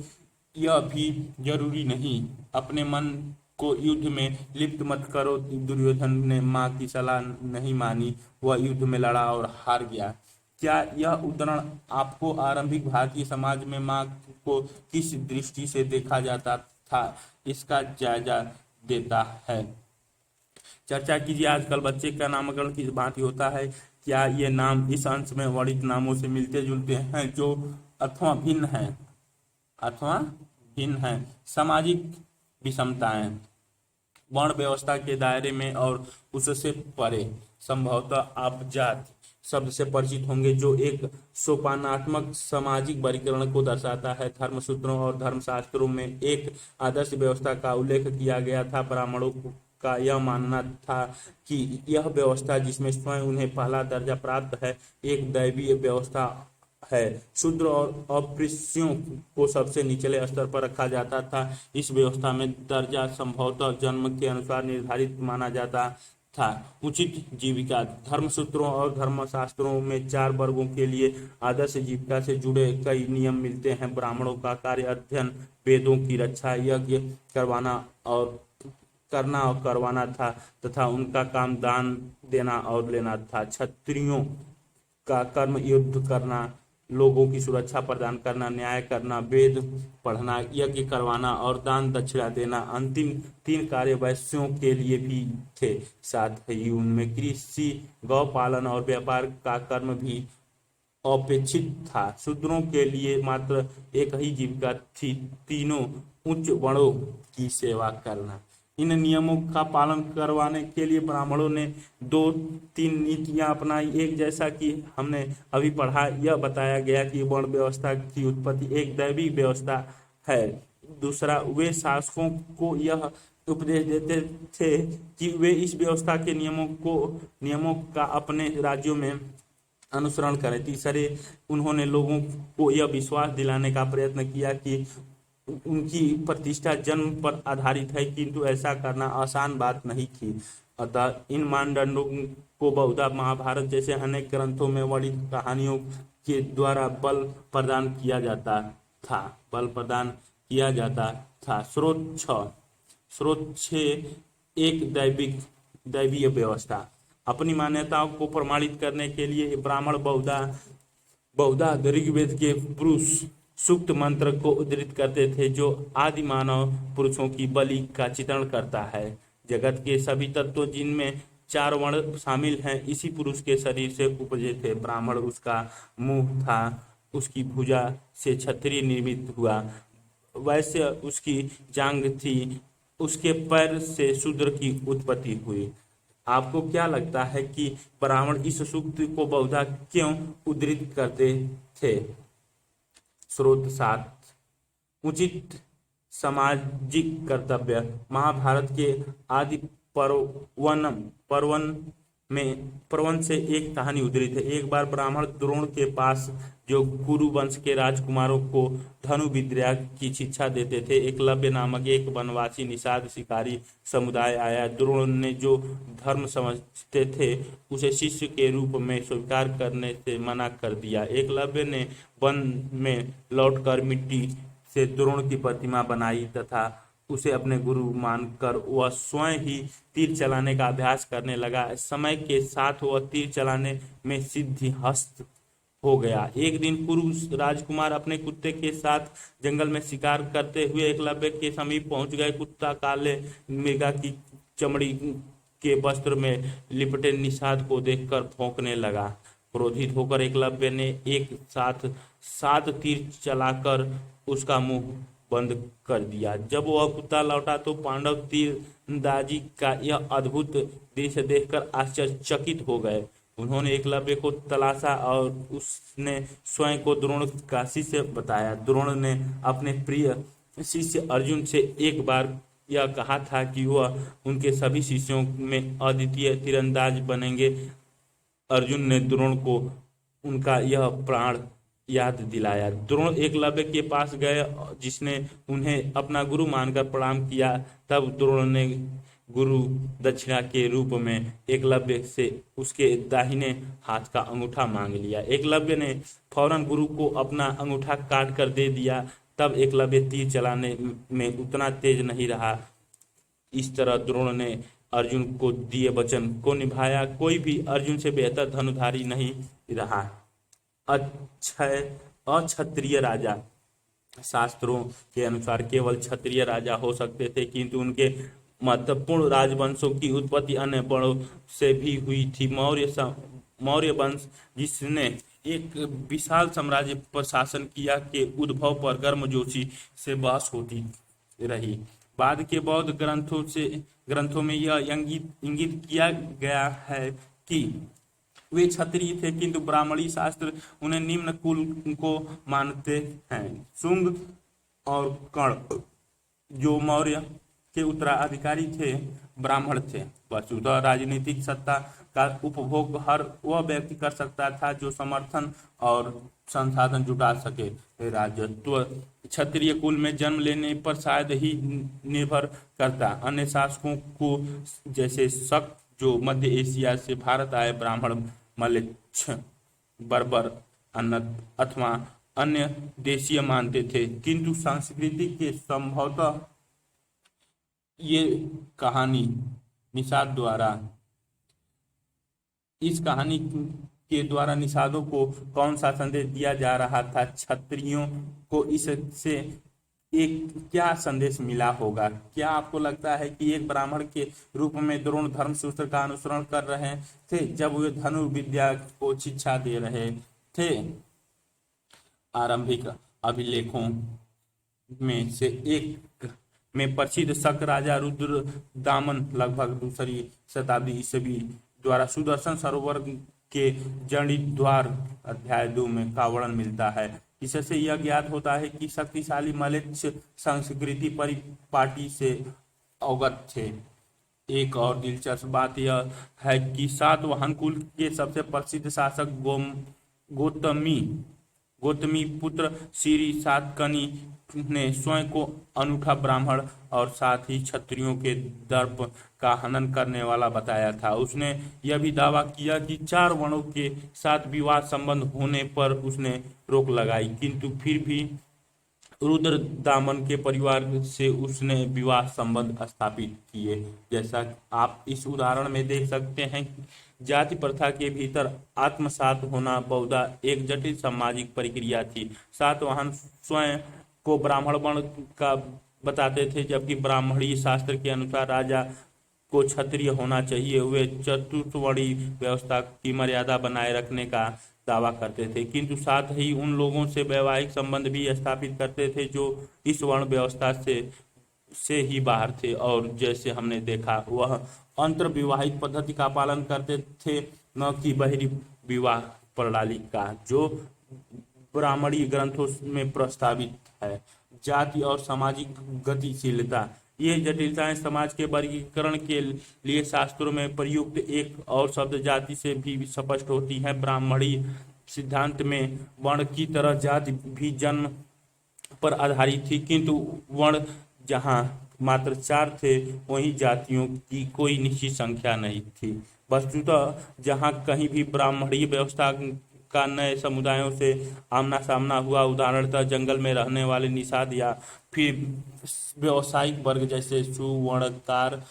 यह भी जरूरी नहीं। अपने मन को युद्ध में लिप्त मत करो। दुर्योधन ने माँ की सलाह नहीं मानी, वह युद्ध में लड़ा और हार गया। क्या यह उदाहरण आपको आरंभिक भारतीय समाज में माँ को किस दृष्टि से देखा जाता था इसका जायजा देता है। चर्चा कीजिए। आजकल बच्चे का नामकरण किस भांति होता है। क्या ये नाम इस अंश में वर्णित नामों से मिलते जुलते हैं जो अथवा भिन्न हैं। सामाजिक विषमताएं। वर्ण व्यवस्था के दायरे में और उससे परे। संभवतः आप जाति शब्द से परिचित होंगे जो एक सोपानात्मक सामाजिक वर्गीकरण को दर्शाता है। धर्मसूत्रों और धर्मशास्त्रों में एक आदर्श व्यवस्था का उल्लेख किया गया था। ब्राह्मणों का यह मानना था कि यह व्यवस्था जिसमें स्वयं उन्हें पहला दर्जा प्राप्त है एक दैवीय व्यवस्था है। शूद्र और अस्पृश्यों को सबसे निचले स्तर पर रखा जाता था। इस व्यवस्था में दर्जा संभवतः जन्म के अनुसार निर्धारित माना जाता था। उचित जीविका। धर्मसूत्रों और धर्मशास्त्रों में 4 वर्गों के लिए आदर्श जीविका से जुड़े कई नियम मिलते हैं। ब्राह्मणों का कार्य अध्ययन, वेदों की रक्षा, यज्ञ करना और करवाना था तथा उनका काम दान देना और लेना था। क्षत्रियों का कर्म युद्ध करना, लोगों की सुरक्षा प्रदान करना, न्याय करना, वेद पढ़ना, यज्ञ करवाना और दान दक्षिणा देना। अंतिम 3 कार्य वैश्यों के लिए भी थे। साथ ही उनमें कृषि, गौ पालन और व्यापार का कर्म भी अपेक्षित था। शूद्रों के लिए मात्र एक ही जीविका थी, तीनों उच्च वर्णों की सेवा करना। इन नियमों का पालन करवाने के लिए ब्राह्मणों ने 2-3 नीतियां अपनाई। एक, जैसा कि हमने अभी पढ़ा, यह बताया गया कि वर्ण व्यवस्था की उत्पत्ति एक दैवी व्यवस्था है। दूसरा, वे शासकों को यह उपदेश देते थे कि वे इस व्यवस्था के नियमों का अपने राज्यों में अनुसरण करें। तीसरे, उन्होंने लोगों को यह विश्वास दिलाने का प्रयत्न किया कि उनकी प्रतिष्ठा जन्म पर आधारित है, किंतु ऐसा करना आसान बात नहीं थी। अतः इन मानदंडों को बहुधा महाभारत जैसे अनेक ग्रंथों में वर्णित कहानियों के द्वारा बल प्रदान किया जाता था। स्रोत 6, एक दैवीय व्यवस्था। अपनी मान्यताओं को प्रमाणित करने के लिए ब्राह्मण बहुधा ऋग्वेद के पुरुष सूक्त मंत्र को उद्धृत करते थे जो आदि मानव पुरुषों की बलि का चित्रण करता है। जगत के सभी तत्व जिनमें 4 वर्ण शामिल हैं इसी पुरुष के शरीर से उपजे थे। ब्राह्मण उसका मुंह था, उसकी भुजा से क्षत्रिय निर्मित हुआ। वैश्य उसकी जांघ थी, उसके पैर से शूद्र की उत्पत्ति हुई। आपको क्या लगता है कि ब्राह्मण इस सूक्त को बहुधा क्यों उद्धृत करते थे। स्रोत 7, उचित सामाजिक कर्तव्य। महाभारत के आदि पर्वन से एक कहानी उद्धृत है। एक बार ब्राह्मण द्रोण के पास, जो कुरु वंश के राजकुमारों को धनु विद्या की शिक्षा देते थे, एकलव्य नामक एक वनवासी निषाद शिकारी समुदाय आया। द्रोण ने जो धर्म समझते थे उसे शिष्य के रूप में स्वीकार करने से मना कर दिया। एकलव्य ने वन में लौटकर मिट्टी से द्रोण की प्रतिमा बनाई तथा उसे अपने गुरु मानकर वह स्वयं ही तीर चलाने का अभ्यास करने लगा। समय के साथ वह तीर चलाने में सिद्धहस्त हो गया। एक दिन पूर्व राजकुमार अपने कुत्ते के साथ जंगल में शिकार करते हुए एकलव्य के समीप पहुंच गए। कुत्ता काले मृगा की चमड़ी के वस्त्र में लिपटे निषाद को देखकर भौंकने लगा। क्रोधित होकर एकलव्य ने एक साथ 7 तीर चलाकर उसका मुंह बंद कर दिया। जब वह कुत्ता लौटा तो पांडव तीरंदाजी का यह अद्भुत दृश्य देखकर आश्चर्यचकित हो गए। उन्होंने एकलव्य को तलाशा और उसने स्वयं को द्रोण का शिष्य बताया। द्रोण ने अपने प्रिय शिष्य अर्जुन से एक बार यह कहा था कि वह उनके सभी शिष्यों में अद्वितीय तीरंदाज बनेंगे। अर्जुन ने द्रोण को उनका यह प्राण याद दिलाया। द्रोण एकलव्य के पास गए जिसने उन्हें अपना गुरु मानकर प्रणाम किया। तब द्रोण ने गुरु दक्षिणा के रूप में एकलव्य से उसके दाहिने हाथ का अंगूठा मांग लिया। एकलव्य ने फौरन गुरु को अपना अंगूठा काट कर दे दिया। तब एकलव्य तीर चलाने में उतना तेज नहीं रहा। इस तरह द्रोण ने अर्जुन को दिए वचन को निभाया। कोई भी अर्जुन से बेहतर धनुधारी नहीं रहा। अक्षत्रिय राजा शास्त्रों के अनुसार केवल क्षत्रिय राजा हो सकते थे, किंतु उनके महत्वपूर्ण राजवंशों की उत्पत्ति अन्य वर्णों से भी हुई थी। मौर्य वंश जिसने एक विशाल साम्राज्य पर शासन किया के उद्भव पर गर्मजोशी से बहस होती रही। बाद के बौद्ध ग्रंथों में यह इंगित किया गया है कि वे क्षत्रिय थे, किंतु ब्राह्मणी शास्त्र उन्हें निम्न कुल को मानते हैं। शुंग और कर्ण जो मौर्य के उत्तराधिकारी थे, ब्राह्मण थे। वस्तुतः राजनीतिक सत्ता का उपभोग हर वह व्यक्ति कर सकता था जो समर्थन और संसाधन जुटा सके। राजत्व क्षत्रिय कुल में जन्म लेने पर शायद ही निर्भर करता। अन्य शासकों को जैसे शक जो मध्य एशिया से भारत आए ब्राह्मण, मलेच्छ, बर्बर, अथवा अन्य देशीय मानते थे, किंतु संस्कृति के संभवतः ये कहानी निषाद द्वारा इस कहानी के द्वारा निषादों को कौन सा संदेश दिया जा रहा था? क्षत्रियों को इससे एक क्या संदेश मिला होगा? क्या आपको लगता है कि एक ब्राह्मण के रूप में द्रोण धर्मसूत्र का अनुसरण कर रहे थे जब वे धनुर्विद्या को शिक्षा दे रहे थे? आरंभिक अभिलेखों में से एक में प्रसिद्ध शक राजा रुद्र दामन लगभग दूसरी शताब्दी ईस्वी द्वारा सुदर्शन सरोवर के जनिद्वार अध्याय 2 में का वर्णन मिलता है। इससे यह ज्ञात होता है कि शक्तिशाली मलेच्छ संस्कृति परिपाटी से अवगत थे। एक और दिलचस्प बात यह है कि सातवाहन कुल के सबसे प्रसिद्ध शासक गौतमी पुत्र श्री सातकर्णी ने स्वयं को अनूठा ब्राह्मण और साथ ही क्षत्रियों के दर्प का हनन करने वाला बताया था। उसने यह भी दावा किया कि 4 वर्णों के साथ विवाह संबंध होने पर उसने रोक लगाई, किंतु फिर भी रुद्रदामन के परिवार से उसने विवाह संबंध स्थापित किए। जैसा आप इस उदाहरण में देख सकते हैं, जाति प्रथा के भीतर आत्मसात होना बहुधा एक जटिल सामाजिक प्रक्रिया थी। सातवाहन स्वयं को ब्राह्मण वर्ण का बताते थे, जबकि ब्राह्मणी शास्त्र के अनुसार राजा को क्षत्रिय होना चाहिए। वे चतुर्थवर्णी व्यवस्था की मर्यादा बनाए रखने का दावा करते थे, किंतु साथ ही उन लोगों से वैवाहिक संबंध भी स्थापित करते थे जो इस वर्ण व्यवस्था से ही बाहर थे, और जैसे हमने देखा वह अंतर विवाहिक पद्धति का पालन करते थे, न कि बहिरी विवाह प्रणाली का जो ब्राह्मणी ग्रंथों में प्रस्तावित है। जाति और सामाजिक गतिशीलता, ये जटिलताएं समाज के वर्गीकरण के लिए शास्त्रों में प्रयुक्त एक और शब्द जाति से भी स्पष्ट होती है। ब्राह्मणी सिद्धांत में वर्ण की तरह जाति भी जन्म पर आधारित थी, किंतु वर्ण जहाँ मात्र 4 थे वहीं जातियों की कोई निश्चित संख्या नहीं थी। वस्तुतः जहाँ कहीं भी ब्राह्मणी व्यवस्था का नए समुदायों से आमना सामना हुआ, उदाहरणतः जंगल में रहने वाले निषाद या फिर व्यावसायिक वर्ग जैसे सुवर्णकार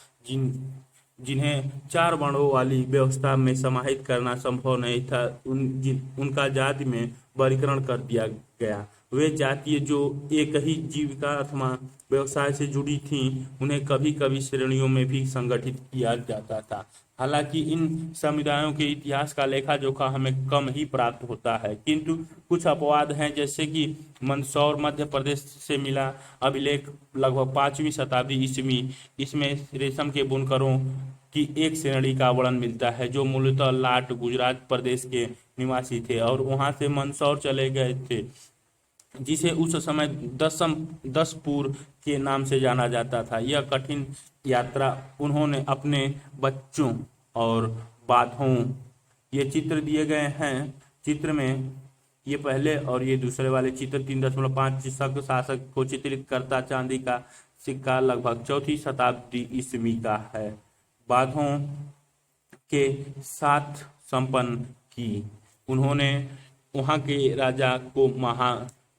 जिन्हें 4 वर्णों वाली व्यवस्था में समाहित करना संभव नहीं था, उनका जाति में वर्गीकरण कर दिया गया। वे जातियां जो एक ही जीविका अथवा व्यवसाय से जुड़ी थीं, उन्हें कभी कभी श्रेणियों में भी संगठित किया जाता था। हालांकि इन समुदायों के इतिहास का लेखा जोखा हमें कम ही प्राप्त होता है, किंतु कुछ अपवाद हैं, जैसे कि मंदसौर मध्य प्रदेश से मिला अभिलेख लगभग 5वीं शताब्दी ईस्वी। इसमें रेशम के बुनकरों की एक श्रेणी का वर्णन मिलता है जो मूलतः लाट गुजरात प्रदेश के निवासी थे और वहां से मंदसौर चले गए थे, जिसे उस समय दसपुर के नाम से जाना जाता था। यह कठिन यात्रा उन्होंने अपने बच्चों और बातों, ये चित्र दिए गए हैं, चित्र में ये पहले और ये दूसरे वाले चित्र 3.5 शासक को चित्रित करता चांदी का सिक्का लगभग 4वीं शताब्दी ईस्वी का है। बाधों के साथ संपन्न की उन्होंने वहाँ के राजा को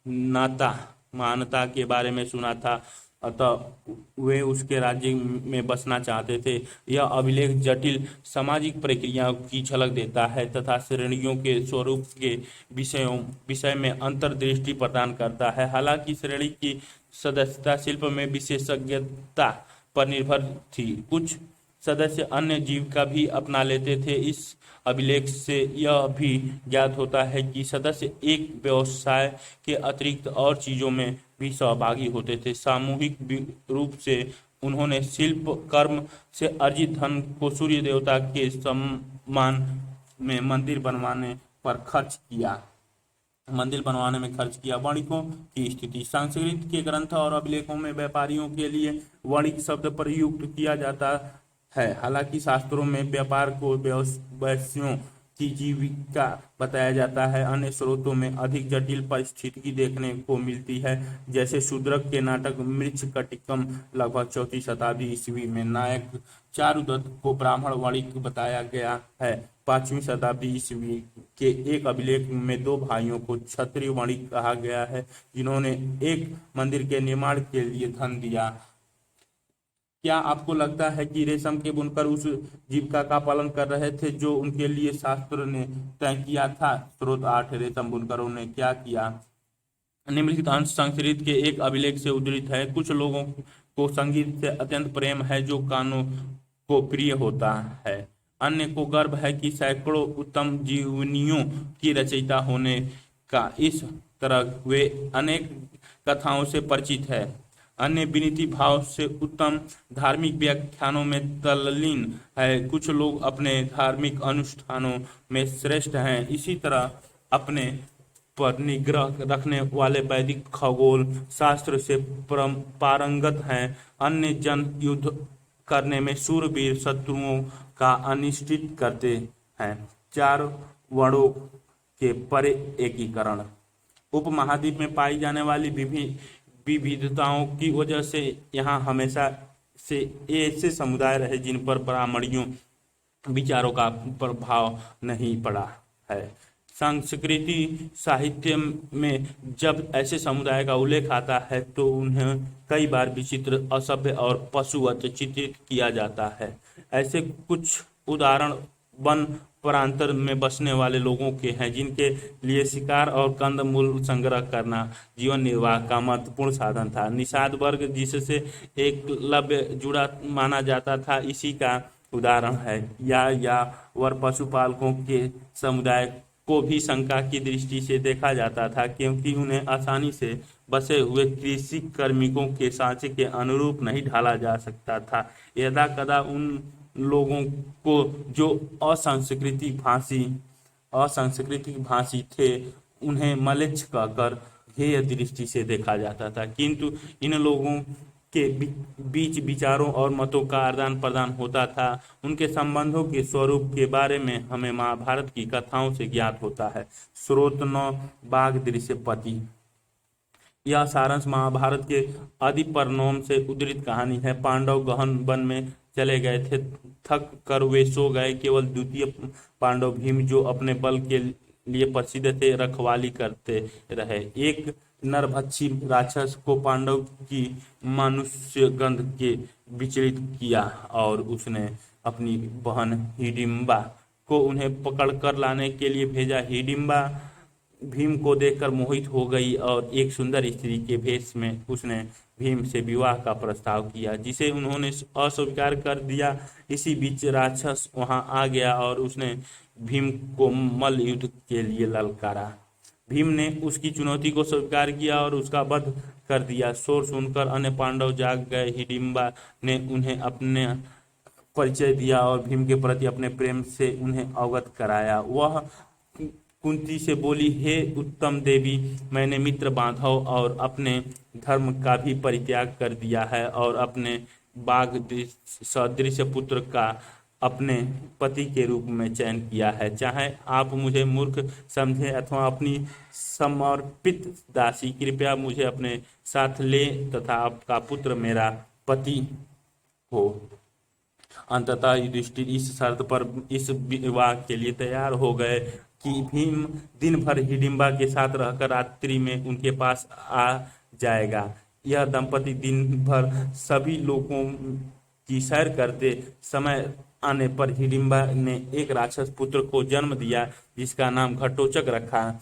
महानता के बारे में सुना था, अतः वे उसके राज्य में बसना चाहते थे। यह अभिलेख जटिल सामाजिक प्रक्रियाओं की झलक देता है तथा श्रेणियों के स्वरूप के विषय में अंतर्दृष्टि प्रदान करता है। हालांकि श्रेणी की सदस्यता शिल्प में विशेषज्ञता पर निर्भर थी। कुछ सदस्य अन्य जीविका भी अपना लेते थे। इस अभिलेख से यह भी ज्ञात होता है कि सदस्य एक व्यवसाय के अतिरिक्त और चीजों में भी सहभागी होते थे। सामूहिक रूप से उन्होंने शिल्प कर्म से अर्जित धन को सूर्य देवता के सम्मान में मंदिर बनवाने में खर्च किया। वणिकों की स्थिति, संस्कृत के ग्रंथ और अभिलेखों में व्यापारियों के लिए वणिक शब्द प्रयुक्त किया जाता है। हालांकि शास्त्रों में व्यापार को वैश्यों की जीविका बताया जाता है। अन्य स्रोतों में अधिक जटिल परिस्थिति देखने को मिलती है, जैसे शूद्रक के नाटक मृच्छकटिकम लगभग 4वीं शताब्दी ईस्वी में नायक चारुदत्त को ब्राह्मण वणिक बताया गया है। 5वीं शताब्दी ईस्वी के एक अभिलेख में 2 भाइयों को क्षत्रिय वणिक कहा गया है, जिन्होंने एक मंदिर के निर्माण के लिए धन दिया। क्या आपको लगता है कि रेशम के बुनकर उस जीविका का पालन कर रहे थे जो उनके लिए शास्त्र ने तय किया था? स्रोत 8, रेशम बुनकरों ने क्या किया? निम्नलिखित अंश संस्कृत के एक अभिलेख से उद्धृत है। कुछ लोगों को संगीत से अत्यंत प्रेम है जो कानों को प्रिय होता है। अन्य को गर्व है कि सैकड़ों उत्तम जीवनियों की रचयिता होने का। इस तरह वे अनेक कथाओं से परिचित है। अन्य विनीति भाव से उत्तम धार्मिक व्याख्यानों में तल्लीन है। कुछ लोग अपने धार्मिक अनुष्ठानों में श्रेष्ठ हैं। इसी तरह अपने पर निग्रह रखने वाले वैदिक खगोल शास्त्र से पारंगत हैं। अन्य जन युद्ध करने में शूरवीर शत्रुओं का अनिश्चित करते हैं। 4 वर्णों के परे एकीकरण, उपमहाद्वीप में पाई जाने वाली विविधताओं की वजह से यहाँ हमेशा से ऐसे समुदाय रहे जिन पर ब्राह्मणियों विचारों का प्रभाव नहीं पड़ा है। संस्कृति साहित्य में जब ऐसे समुदाय का उल्लेख आता है तो उन्हें कई बार विचित्र, असभ्य और पशुवत चित्रित किया जाता है। ऐसे कुछ उदाहरण वन प्रांतर में बसने वाले लोगों के हैं, जिनके लिए शिकार और कंदमूल संग्रह करना जीवन निर्वाह का महत्वपूर्ण साधन था। निषाद वर्ग जिससे एकलव्य जुड़ा माना जाता था, इसी का उदाहरण है। या वर पशुपालकों के समुदाय को भी शंका की दृष्टि से देखा जाता था, क्योंकि उन्हें आसानी से बसे हुए कृषि कार्मिकों के सांचे के अनुरूप नहीं ढाला जा सकता था। यदा कदा उन लोगों को जो असंस्कृतिक भाषी थे, उन्हें मलेच्छ कहकर हेय दृष्टि से देखा जाता था। किंतु इन लोगों के बीच विचारों और मतों का आदान प्रदान होता था। उनके संबंधों के स्वरूप के बारे में हमें महाभारत की कथाओं से ज्ञात होता है। स्रोत 9, बाघ दृश्यपति। यह सारांश महाभारत के आदि पर्वों से उद्धृत कहानी है। पांडव गहन वन में चले गए थे, थक कर वे सो गए। केवल द्वितीय पांडव भीम, जो अपने बल के लिए प्रसिद्ध थे, रखवाली करते रहे। एक नरभक्षी राक्षस को पांडव की मनुष्य गंध के विचलित किया और उसने अपनी बहन हिडिंबा को उन्हें पकड़ कर लाने के लिए भेजा। हिडिंबा भीम को देखकर मोहित हो गई और एक सुंदर स्त्री के भेष में उसने भीम से विवाह का प्रस्ताव किया, जिसे उन्होंने अस्वीकार कर दिया। इसी बीच राक्षस वहां आ गया और उसने भीम को मल्ल युद्ध के लिए ललकारा। भीम ने उसकी चुनौती को स्वीकार किया और उसका वध कर दिया। शोर सुनकर अन्य पांडव जाग गए। हिडिंबा ने उन्हें अपने परिचय दिया और भीम के प्रति अपने प्रेम से उन्हें अवगत कराया। वह कुंती से बोली, हे उत्तम देवी, मैंने मित्र बांधव और अपने धर्म का भी परित्याग कर दिया है और अपने बाघ सदृश पुत्र का अपने पति के रूप में चयन किया है। चाहे आप मुझे मूर्ख समझे अथवा अपनी समर्पित दासी, कृपया मुझे अपने साथ ले तथा आपका पुत्र मेरा पति हो। अंततः युधिष्ठिर इस शर्त पर इस विवाह के लिए तैयार हो गए कि भीम दिन भर हिडिंबा के साथ रहकर रात्रि में उनके पास आ जाएगा। यह दंपति दिन भर सभी लोगों की सैर करते। समय आने पर हिडिंबा ने एक राक्षस पुत्र को जन्म दिया, जिसका नाम घटोचक रखा।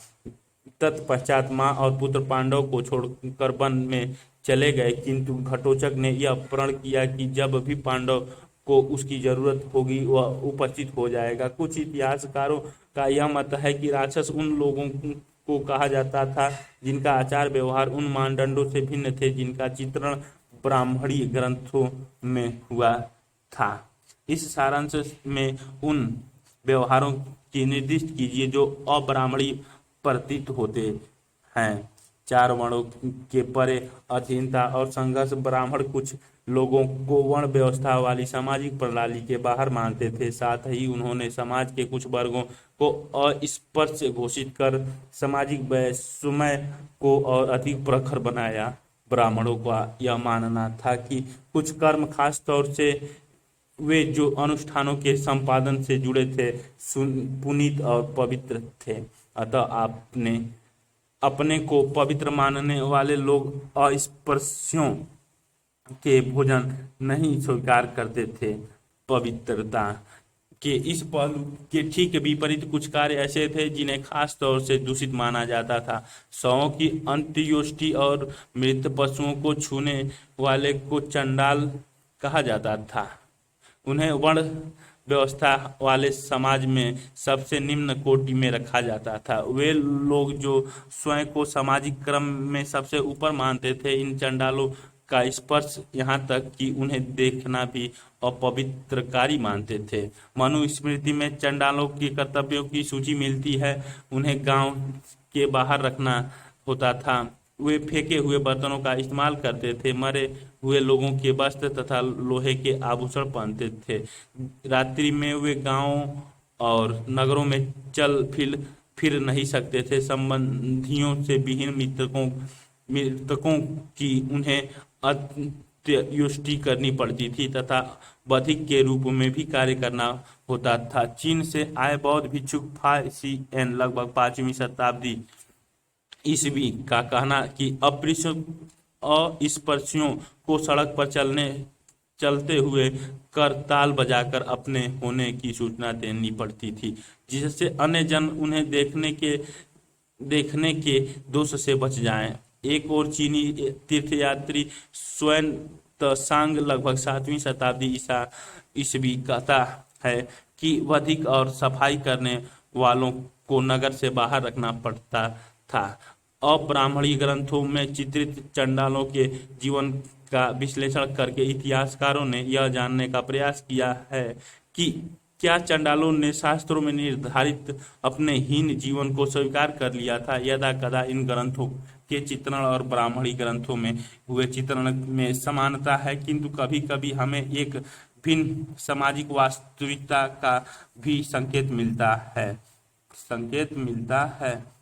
तत्पश्चात माँ और पुत्र पांडव को छोड़कर वन में चले गए, किंतु घटोचक ने यह प्रण किया कि जब भी पांडव को उसकी जरूरत होगी वह उपस्थित हो जाएगा। कुछ इतिहासकारों का यह मत है कि राक्षस उन लोगों को कहा जाता था जिनका आचार व्यवहार उन मानदंडों से भिन्न थे जिनका चित्रण ब्राह्मणी ग्रंथों में हुआ था। इस सारांश में उन व्यवहारों की निर्दिष्ट कीजिए जो अब्राह्मणी प्रतीत होते हैं। चार वर्णों के परे अधीनता और संघर्ष। ब्राह्मण कुछ लोगों को वर्ण व्यवस्था वाली सामाजिक प्रणाली के बाहर मानते थे। साथ ही उन्होंने समाज के कुछ वर्गों को अस्पृश्य घोषित कर सामाजिक वैषम्य को और अधिक प्रखर बनाया। ब्राह्मणों का यह मानना था कि कुछ कर्म, खास तौर से वे जो अनुष्ठानों के संपादन से जुड़े थे, पुनीत और पवित्र थे। अतः आपने अपने को पवित्र मानने वाले लोग अस्पृश्यों के भोजन नहीं स्वीकार करते थे। पवित्रता के इस पहलू के ठीक विपरीत कुछ कार्य ऐसे थे जिन्हें खास तौर से दूषित माना जाता था। शवों की अंत्येष्टि और मृत पशुओं को छूने वाले को चंडाल कहा जाता था। उन्हें वर्ण व्यवस्था वाले समाज में सबसे निम्न कोटि में रखा जाता था। वे लोग जो स्वयं को सामाजिक क्रम में सबसे ऊपर मानते थे, इन चंडालों का स्पर्श यहाँ तक कि उन्हें देखना भी अपवित्रकारी मानते थे। मनुस्मृति में चंडालों के कर्तव्यों की सूची मिलती है। उन्हें गांव के बाहर रखना होता था। वे फेंके हुए बर्तनों का इस्तेमाल करते थे, मरे हुए लोगों के वस्त्र तथा लोहे के आभूषण पहनते थे। रात्रि में वे गांवों और नगरों में चल फिर नहीं सकते थे। संबंधियों से विहीन मृतकों की उन्हें अंत्येष्टि करनी पड़ती थी तथा बधिक के रूप में भी कार्य करना होता था। चीन से आए बौद्ध भिक्षुक फाई-सी-एन लगभग 5वीं शताब्दी ईस्वी का कहना कि अस्पृश्यों को सड़क पर चलते हुए करताल बजाकर अपने होने की सूचना देनी पड़ती थी, जिससे अन्य जन उन्हें देखने के दोष से बच जाएं। एक और चीनी तीर्थयात्री स्वयं त्सांग लगभग 7वीं शताब्दी ईस्वी कहता है कि वधिक और सफाई करने वालों को नगर से बाहर रखना पड़ता था। अब्राह्मणी ग्रंथों में चित्रित चंडालों के जीवन का विश्लेषण करके इतिहासकारों ने यह जानने का प्रयास किया है कि क्या चंडालों ने शास्त्रों में निर्धारित अपने हीन जीवन को स्वीकार कर लिया था। यदा कदा इन ग्रंथों के चित्रण और ब्राह्मणी ग्रंथों में हुए चित्रण में समानता है, किंतु कभी कभी हमें एक भिन्न सामाजिक वास्तविकता का भी संकेत मिलता है।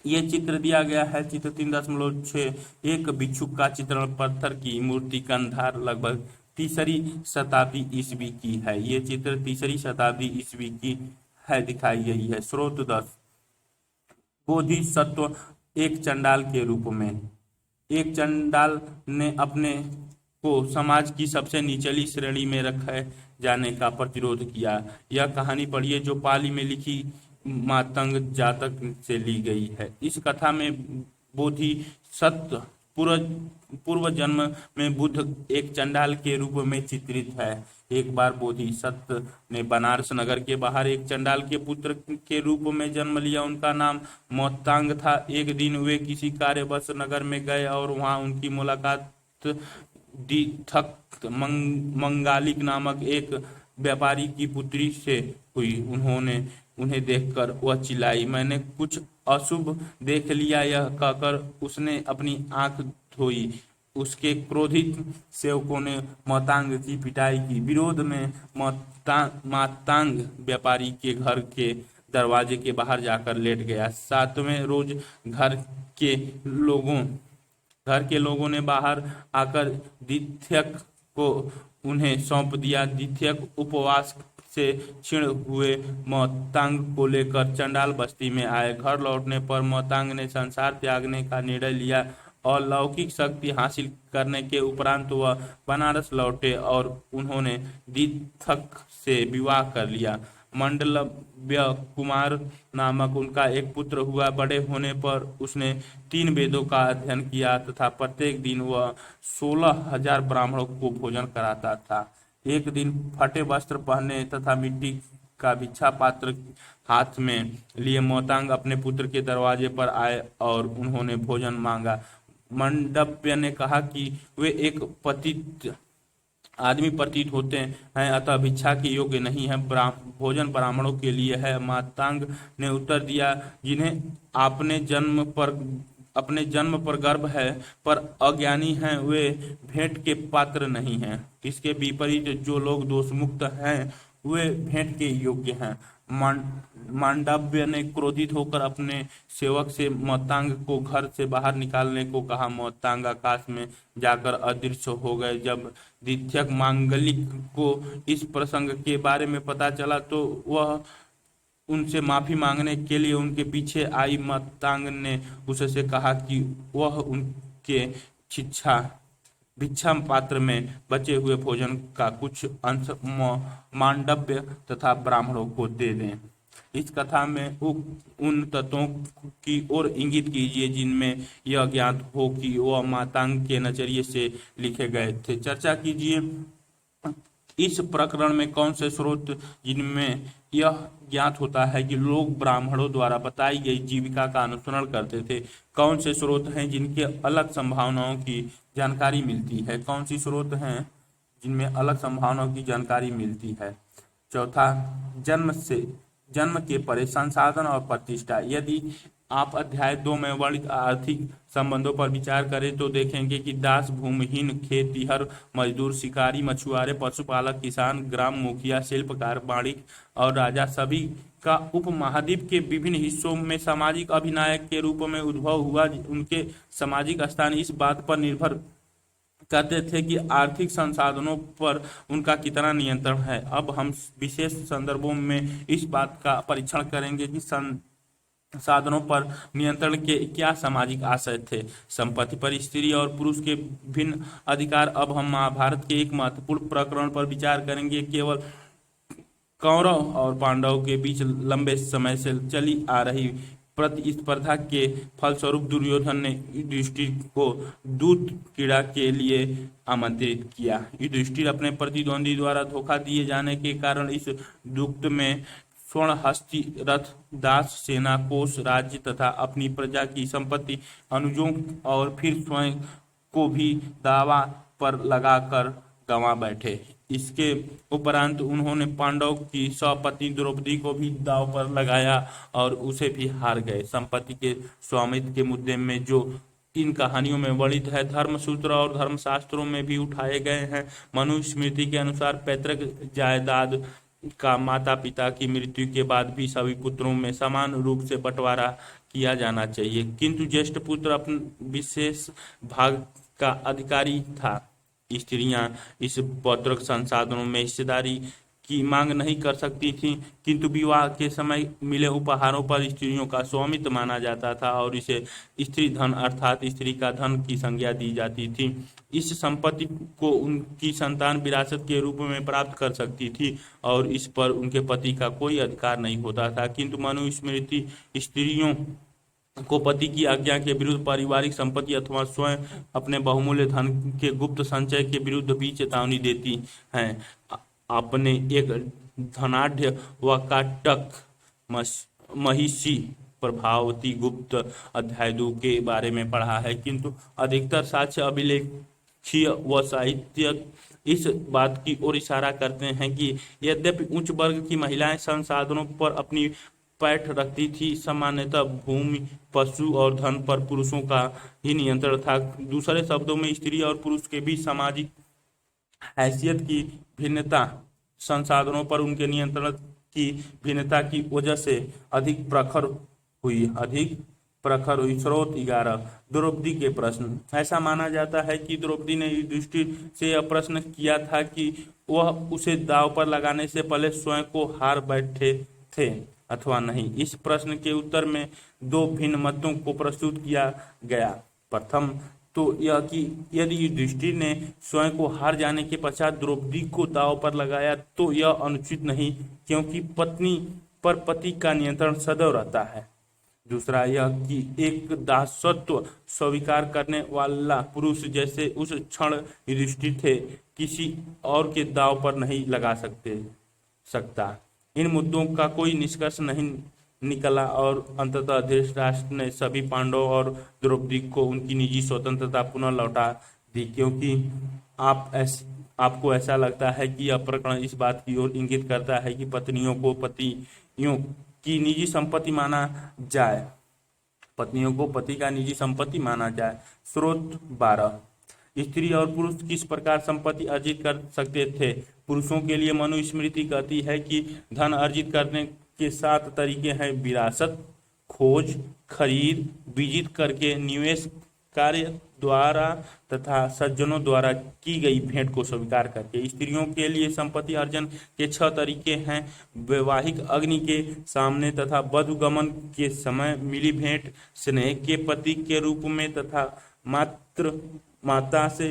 ये चित्र दिया गया है। चित्र 3.6 एक भिक्षुक का चित्रण पत्थर की मूर्ति कंधार लगभग 3री शताब्दी ईस्वी की है। ये चित्र 3री शताब्दी ईस्वी की है, दिखाई गई है। स्रोत 10 बोधिसत्व एक चंडाल के रूप में। एक चंडाल ने अपने को समाज की सबसे निचली श्रेणी में रखा है, जाने का प्रतिरोध किया। यह कहानी पढ़िए जो पाली में लिखी मातंग जातक से ली गई है। इस कथा में बोधिसत्व पूर्व पूर्व जन्म में बुद्ध एक चंडाल के रूप में चित्रित है। एक बार बोधिसत्व ने बनारस नगर के बाहर एक चंडाल के पुत्र के रूप में जन्म लिया। उनका नाम मोत्तांग था। एक दिन वे किसी कार्यवश नगर में गए और वहां उनकी मुलाकात दिथक मंगालिक नामक एक व्यापारी की पुत्री से हुई। उन्हें देखकर वह चिल्लाई, मैंने कुछ अशुभ देख लिया। यह कहकर उसने अपनी आंख धोई। उसके क्रोधित सेवकों ने मोत्तांग की पिटाई की। विरोध में मातांग व्यापारी के घर के दरवाजे के बाहर जाकर लेट गया। सातवें रोज घर के लोगों ने बाहर आकर दिथ्यक को उन्हें सौंप दिया। दिथ्यक उपवास से क्षीण हुए मोत्तांग को लेकर चंडाल बस्ती में आए। घर लौटने पर मोत्तांग ने संसार त्यागने का निर्णय लिया और लौकिक शक्ति हासिल करने के उपरांत वह बनारस लौटे और उन्होंने दिथक से विवाह कर लिया। मंडलव्य कुमार नामक उनका एक पुत्र हुआ। बड़े होने पर उसने 3 वेदों का अध्ययन किया तथा प्रत्येक दिन वह 16,000 ब्राह्मणों को भोजन कराता था। एक दिन फटे वस्त्र पहने तथा मिट्टी का भिक्षा पात्र हाथ में लिए मोत्तांग अपने पुत्र के दरवाजे पर आए और उन्होंने भोजन मांगा। मंडव्य ने कहा कि वे एक पतित आदमी प्रतीत होते हैं, अतः भिक्षा के योग्य नहीं है, भोजन ब्राह्मणों के लिए है। मोत्तांग ने उत्तर दिया, जिन्हें अपने जन्म पर गर्व है पर अज्ञानी हैं, वे भेंट के पात्र नहीं हैं। इसके विपरीत जो लोग दोषमुक्त हैं वे भेंट के योग्य हैं। मांडव्य ने क्रोधित होकर अपने सेवक से मोत्तांग को घर से बाहर निकालने को कहा। मोत्तांग आकाश में जाकर अदृश्य हो गए। जब दिथ्यक मांगलिक को इस प्रसंग के बारे में पता चला तो वह उनसे माफी मांगने के लिए उनके पीछे आई। मोत्तांग ने उससे कहा कि वह उनके भिक्षा पात्र में बचे हुए भोजन का कुछ अंश मांडव्य तथा ब्राह्मणों को दे दें। इस कथा में उन तत्वों की ओर इंगित कीजिए जिनमें यह ज्ञात हो कि वह मोत्तांग के नजरिए से लिखे गए थे। चर्चा कीजिए इस प्रकरण में कौन से स्रोत जिनमें यह ज्ञात होता है कि लोग ब्राह्मणों द्वारा बताई गई जीविका का अनुसरण करते थे। कौन से स्रोत हैं जिनके अलग संभावनाओं की जानकारी मिलती है। कौन सी स्रोत हैं जिनमें अलग संभावनाओं की जानकारी मिलती है। चौथा, जन्म के परे संसाधन और प्रतिष्ठा। यदि आप अध्याय 2 में वर्णित आर्थिक संबंधों पर विचार करें तो देखेंगे कि दास, भूमिहीन, खेतिहर, मजदूर, शिकारी, मछुआरे, पशुपालक, किसान, ग्राम मुखिया, शिल्पकार, वाणिक और राजा सभी का उपमहाद्वीप के विभिन्न हिस्सों में सामाजिक अभिनायक के रूप में उद्भव हुआ। उनके सामाजिक स्थान इस बात पर निर्भर करते थे कि आर्थिक संसाधनों पर उनका कितना नियंत्रण है। अब हम विशेष संदर्भों में इस बात का परीक्षण करेंगे कि साधनों पर नियंत्रण के क्या सामाजिक आशय थे। संपत्ति पर स्त्री और पुरुष के भिन्न अधिकार। अब हम महाभारत के एक महत्वपूर्ण प्रकरण पर विचार करेंगे। केवल कौरव और पांडवों के बीच लंबे समय से चली आ रही प्रतिस्पर्धा के फलस्वरूप दुर्योधन ने युधिष्ठिर को दूत क्रीड़ा के लिए आमंत्रित किया। युधिष्ठिर अपने प्रतिद्वंदी द्वारा धोखा दिए जाने के कारण इस दूत में स्वर्ण हस्ती, रथ, दास, सेना, कोष, राज्य तथा अपनी प्रजा की संपत्ति, अनुजों और फिर स्वयं को भी दावा पर लगाकर गंवा बैठे। इसके उपरांत उन्होंने पांडव की सपत्नी द्रौपदी को भी दांव पर लगाया और उसे भी हार गए। संपत्ति के स्वामित्व के मुद्दे में जो इन कहानियों में वर्णित है, धर्मसूत्र और धर्मशास्त्रों में भी उठाए गए हैं। मनुस्मृति के अनुसार पैतृक जायदाद का माता पिता की मृत्यु के बाद भी सभी पुत्रों में समान रूप से बंटवारा किया जाना चाहिए, किंतु ज्येष्ठ पुत्र अपने विशेष भाग का अधिकारी था। स्त्रियां इस पौत्रक संसाधनों में हिस्सेदारी की मांग नहीं कर सकती थी, किंतु विवाह के समय मिले उपहारों पर स्त्रियों का स्वामित्व माना जाता था और इसे स्त्री धन अर्थात स्त्री का धन की संज्ञा दी जाती थी। इस संपत्ति को उनकी संतान विरासत के रूप में प्राप्त कर सकती थी और इस पर उनके पति का कोई अधिकार नहीं होता था। किंतु मनुस्मृति स्त्रियों को पति की आज्ञा के विरुद्ध पारिवारिक संपत्ति अथवा स्वयं अपने बहुमूल्य धन के गुप्त संचय के विरुद्ध भी चेतावनी देती हैं। आपने एक धनाढ़ व काटक महिषी प्रभावती गुप्त अध्याय 2 के बारे में पढ़ा है, किंतु अधिकतर साक्ष्य अभिलेखीय व साहित्यिक इस बात की ओर इशारा करते हैं कि यद्यपि उच्च वर्ग की महिलाएं संसाधनों पर अपनी पैठ रखती थी, सामान्यतः भूमि, पशु और धन पर पुरुषों का ही नियंत्रण था। दूसरे शब्दों में स्त्री और पुरुष के बीच सामाजिक हैसियत की भिन्नता, संसाधनों पर उनके नियंत्रण की भिन्नता की वजह से अधिक प्रखर हुई। स्रोत 11 द्रौपदी के प्रश्न। ऐसा माना जाता है कि द्रौपदी ने युधिष्ठिर से यह प्रश्न किया था कि वह उसे दांव पर लगाने से पहले स्वयं को हार बैठे थे अथवा नहीं। इस प्रश्न के उत्तर में 2 भिन्न मतों को प्रस्तुत किया गया। प्रथम तो यह कि यदि युधिष्ठिर ने स्वयं को हार जाने के पश्चात द्रौपदी को दांव पर लगाया तो यह अनुचित नहीं, क्योंकि पत्नी पर पति का नियंत्रण सदैव रहता है। दूसरा यह कि एक दासत्व स्वीकार करने वाला पुरुष जैसे उस क्षण युधिष्ठिर थे, किसी और के दांव पर नहीं लगा सकता। इन मुद्दों का कोई निष्कर्ष नहीं निकला और अंततः धृतराष्ट्र ने सभी पांडवों और द्रौपदी को उनकी निजी स्वतंत्रता पुनः लौटा दी, क्योंकि आपको ऐसा लगता है कि यह प्रकरण इस बात की ओर इंगित करता है कि पत्नियों को पतियों की निजी संपत्ति माना जाए, पत्नियों को पति का निजी संपत्ति माना जाए। स्रोत 12 स्त्री और पुरुष किस प्रकार संपत्ति अर्जित कर सकते थे। पुरुषों के लिए मनुस्मृति कहती है कि धन अर्जित करने के 7 तरीके हैं: विरासत, खोज, खरीद, विजित करके, निवेश कार्य द्वारा तथा सज्जनों द्वारा की गई भेंट को स्वीकार करके। स्त्रियों के लिए संपत्ति अर्जन के 6 तरीके हैं: वैवाहिक अग्नि के सामने तथा वधुगमन के समय मिली भेंट, स्नेह के प्रतीक के रूप में तथा माता से,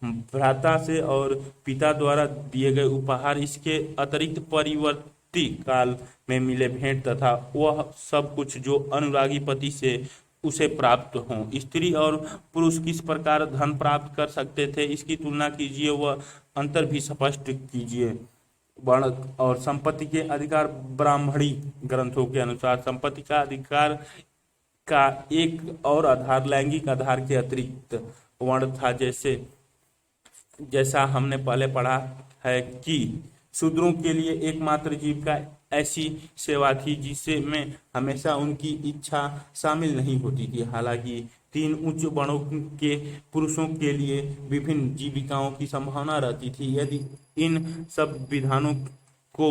भ्राता से और पिता द्वारा दिए गए उपहार। इसके अतिरिक्त परिवर्ती काल में मिले भेंट तथा वह सब कुछ जो अनुरागी पति से उसे प्राप्त हो। स्त्री और पुरुष किस प्रकार धन प्राप्त कर सकते थे, इसकी तुलना कीजिए व अंतर भी स्पष्ट कीजिए। वर्ण और संपत्ति के अधिकार। ब्राह्मणी ग्रंथों के अनुसार संपत्ति का अधिकार का एक और आधार लैंगिक आधार के अतिरिक्त वर्ण था, जैसा हमने पहले पढ़ा है कि शूद्रों के लिए एकमात्र जीविका ऐसी सेवा थी जिसमें हमेशा उनकी इच्छा शामिल नहीं होती थी। हालांकि 3 उच्च वर्णों के पुरुषों के लिए विभिन्न जीविकाओं की संभावना रहती थी। यदि इन सब विधानों को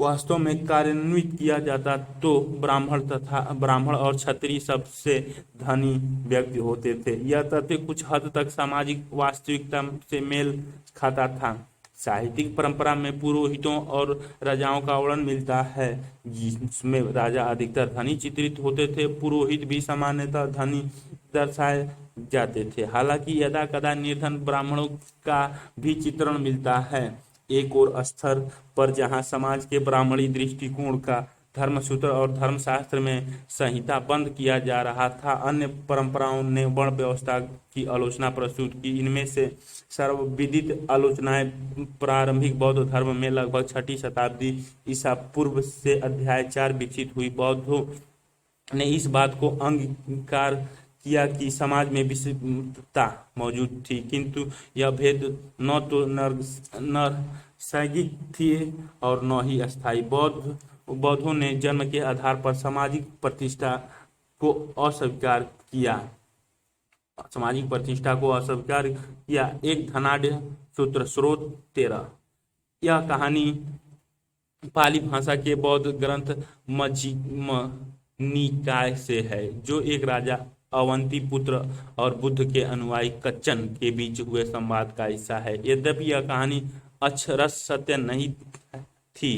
वास्तव में कार्यान्वित किया जाता तो ब्राह्मण और क्षत्रिय सबसे धनी व्यक्ति होते थे। यह तथ्य कुछ हद तक सामाजिक वास्तविकता से मेल खाता था। साहित्यिक परंपरा में पुरोहितों और राजाओं का वर्णन मिलता है, जिसमें राजा अधिकतर धनी चित्रित होते थे। पुरोहित भी सामान्यतः धनी दर्शाए जाते थे। हालांकि यदा कदा निर्धन ब्राह्मणों का भी चित्रण मिलता है। एक और स्तर पर जहां समाज के ब्राह्मणी दृष्टिकोण का धर्मसूत्र और धर्मशास्त्र में संहिता बंद किया जा रहा था, अन्य परंपराओं ने वर्ण व्यवस्था की आलोचना प्रस्तुत की। इनमें से सर्वविदित आलोचनाएं प्रारंभिक बौद्ध धर्म में लगभग 6ठी शताब्दी ईसा पूर्व से अध्याय 4 विकसित हुई। बौद्धों ने इस बात को अंगीकार किया कि समाज में विषमता मौजूद थी, किंतु यह भेद न तो नैसर्गिक थी और न ही अस्थायी। बौद्धों ने जन्म के आधार पर सामाजिक प्रतिष्ठा को अस्वीकार किया। एक धनाढ़ सूत्र। स्रोत 13 यह कहानी पाली भाषा के बौद्ध ग्रंथ मज्क्धिम निकाय से है, जो एक राजा अवंती पुत्र और बुद्ध के अनुयायी कच्चन के बीच हुए संवाद का हिस्सा है। यद्यपि यह कहानी अक्षरश सत्य नहीं थी,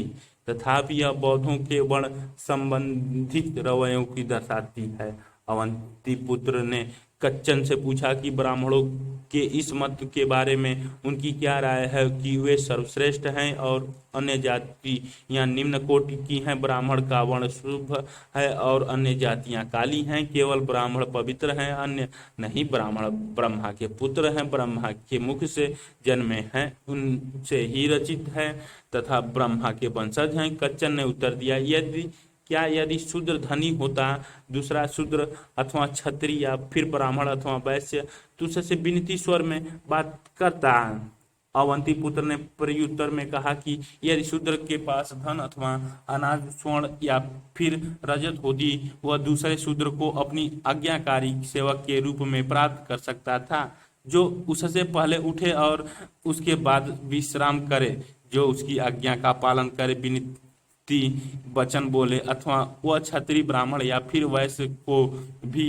तथापि यह बौद्धों के वर्ण संबंधित रवैयों की दर्शाती है। अवंतीपुत्र ने कच्चन से पूछा कि ब्राह्मणों के इस मत के बारे में उनकी क्या राय है कि वे सर्वश्रेष्ठ हैं और अन्य जातियां निम्न कोटि की हैं। ब्राह्मण का वर्ण शुभ है और अन्य जातियां काली हैं। केवल ब्राह्मण पवित्र हैं, अन्य नहीं। ब्राह्मण ब्रह्मा के पुत्र हैं, ब्रह्मा के मुख से जन्मे हैं, उनसे ही रचित हैं तथा ब्रह्मा के वंशज हैं। कच्चन ने उत्तर दिया, यदि शूद्र धनी होता, दूसरा शूद्र अथवा क्षत्रिय या फिर ब्राह्मण अथवा वैश्य तुझसे विनती स्वर में बात करता। अवंतीपुत्र ने प्रत्युत्तर में कहा कि यदि शूद्र के पास धन अथवा अनाज, स्वर्ण या फिर रजत होती, वह दूसरे शूद्र को अपनी आज्ञाकारी सेवक के रूप में प्राप्त कर सकता था, जो उससे पहले उठे और उसके बाद विश्राम करे, जो उसकी आज्ञा का पालन करे, विनती वचन बोले, अथवा वह क्षत्रिय, ब्राह्मण या फिर वैश्य को भी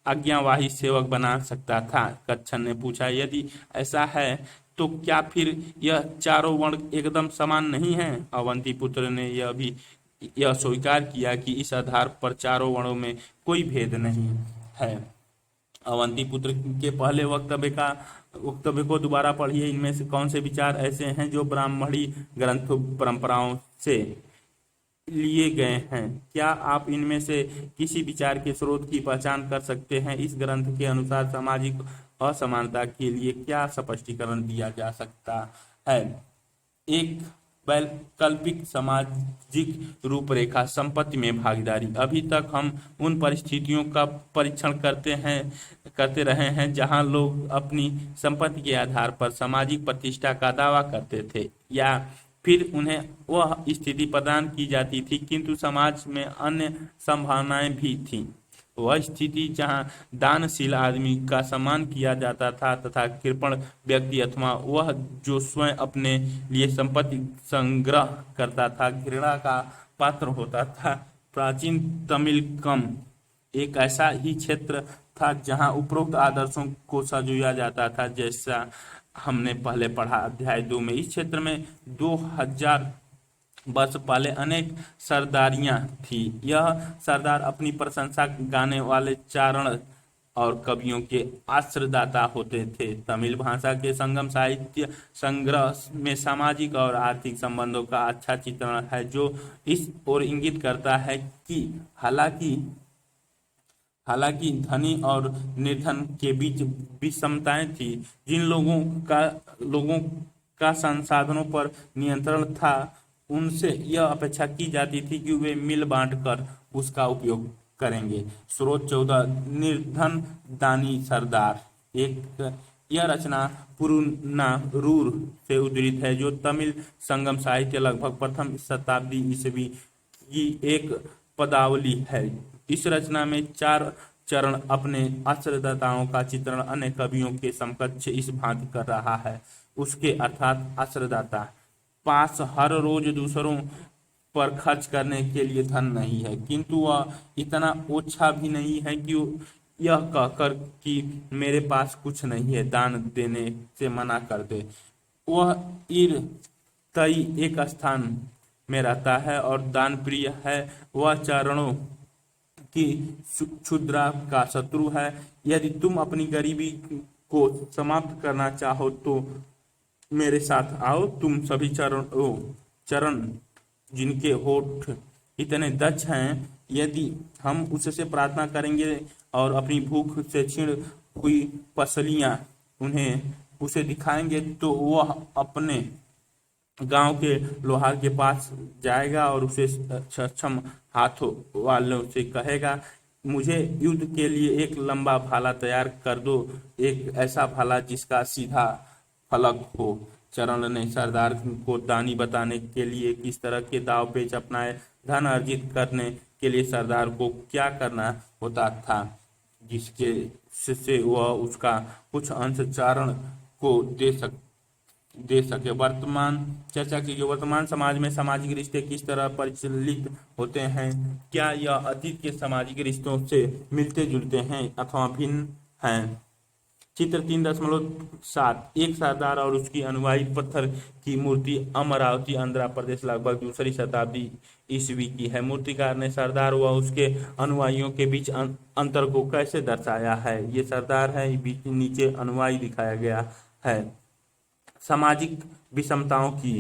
आज्ञावाही सेवक बना सकता था। कच्छन ने पूछा, यदि ऐसा है तो क्या फिर यह चारों वर्ण एकदम समान नहीं हैं? अवंतीपुत्र ने यह स्वीकार किया कि इस आधार पर चारों वर्णों में कोई भेद नहीं है। अवंतीपुत्र के पहले वक्तव्य को दोबारा पढ़िए। इनमें से कौन से विचार ऐसे हैं जो ब्राह्मणी ग्रंथों परंपराओं से लिए गए हैं? क्या आप इनमें से किसी विचार के स्रोत की पहचान कर सकते हैं? इस ग्रंथ के अनुसार सामाजिक असमानता के लिए क्या स्पष्टीकरण दिया जा सकता है? एक वैकल्पिक सामाजिक रूपरेखा, संपत्ति में भागीदारी। अभी तक हम उन परिस्थितियों का परीक्षण करते रहे हैं जहां लोग अपनी संपत्ति के आधार पर सामाजिक प्रतिष्ठा का दावा करते थे, या फिर उन्हें वह स्थिति प्रदान की जाती थी, किंतु समाज में अन्य संभावनाएं भी थीं। वह स्थिति जहां दानशील आदमी का सम्मान किया जाता था तथा कृपण व्यक्ति अथवा वह जो स्वयं अपने लिए संपत्ति संग्रह करता था घृणा का पात्र होता था। प्राचीन तमिलकम एक ऐसा ही क्षेत्र था जहां उपरोक्त आदर्शों को संजोया जाता था, जैसा हमने पहले पढ़ा अध्याय 2 में। इस क्षेत्र में 2000 वर्ष पहले अनेक सरदारियां थी। यह सरदार अपनी प्रशंसा गाने वाले चारण और कवियों के आश्रयदाता होते थे। तमिल भाषा के संगम साहित्य संग्रह में सामाजिक और आर्थिक संबंधों का अच्छा चित्रण है, जो इस ओर इंगित करता है कि हालांकि धनी और निर्धन के बीच विषमताएं थी। जिन लोगों का संसाधनों पर नियंत्रण था, उनसे यह अपेक्षा की जाती थी कि वे मिल बांट कर उसका उपयोग करेंगे। स्रोत 14, निर्धन दानी सरदार। यह रचना पुरुनारूर से उद्धृत है, जो तमिल संगम साहित्य लगभग प्रथम शताब्दी ईस्वी की एक पदावली है। इस रचना में 4 चरण अपने आश्रयदाताओं का चित्रण अन्य कवियों के समकक्ष इस भांति कर रहा है। उसके अर्थात आश्रयदाता पास हर रोज दूसरों पर खर्च करने के लिए धन नहीं है, किंतु वह इतना ओछा भी नहीं है कि यह कहकर कि मेरे पास कुछ नहीं है, दान देने से मना कर दे। वह तई एक स्थान में रहता है और दान प्रिय है। वह चरणों की क्षुद्रा का शत्रु है। यदि तुम अपनी गरीबी को समाप्त करना चाहो तो मेरे साथ आओ। तुम सभी चरण जिनके होठ इतने दक्ष हैं, यदि हम उससे प्रार्थना करेंगे और अपनी भूख से क्षीण हुई पसलियां उसे दिखाएंगे, तो वह अपने गांव के लोहार के पास जाएगा और उसे सक्षम हाथों वालों से कहेगा, मुझे युद्ध के लिए एक लंबा भाला तैयार कर दो, एक ऐसा भाला जिसका सीधा फलक हो। चरण ने सरदार को दानी बताने के लिए किस तरह के दाव पेच अपनाए। धन अर्जित करने के लिए सरदार को क्या करना होता था, जिसके से वह उसका कुछ अंश चारण को दे सके। वर्तमान चर्चा की, वर्तमान समाज में सामाजिक रिश्ते किस तरह परिचालित होते हैं? क्या यह अतीत के सामाजिक रिश्तों से मिलते जुलते हैं अथवा भिन्न हैं? चित्र 3.7 एक सरदार और उसकी अनुयायी पत्थर की मूर्ति अमरावती आंध्र प्रदेश लगभग दूसरी शताब्दी ईस्वी की है। मूर्तिकार ने सरदार व उसके अनुयायियों के बीच अंतर को कैसे दर्शाया है? ये सरदार है, बीच नीचे अनुयायी दिखाया गया है। सामाजिक विषमताओं की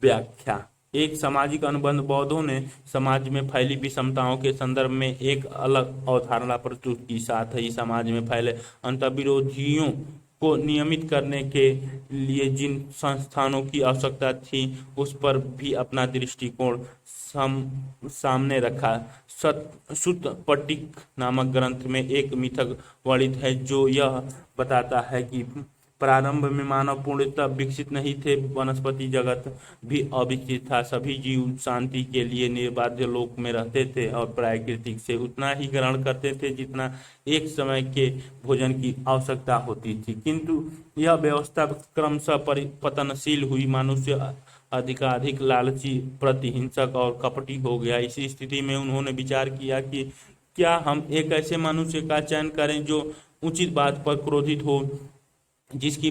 व्याख्या। एक सामाजिक अनुबंध बौद्धों ने समाज में फैली विषमताओं के संदर्भ में एक अलग अवधारणा प्रस्तुत की। साथ ही समाज में फैले अंतर्विरोधियों को नियमित करने के लिए जिन संस्थानों की आवश्यकता थी उस पर भी अपना दृष्टिकोण सामने रखा। सुत्तपिटक नामक ग्रंथ में एक मिथक वर्णित है जो यह बताता है कि प्रारंभ में मानव पूर्णतः विकसित नहीं थे, वनस्पति जगत भी अविकसित था। सभी जीव शांति के लिए निर्बाध लोक में रहते थे और प्राकृतिक से उतना ही ग्रहण करते थे जितना एक समय के भोजन की आवश्यकता होती थी। किंतु यह व्यवस्था क्रमशः पतनशील हुई। मनुष्य अधिकाधिक लालची, प्रतिहिंसक और कपटी हो गया। इसी स्थिति में उन्होंने विचार किया कि क्या हम एक ऐसे मनुष्य का चयन करें जो उचित बात पर क्रोधित हो, जिसकी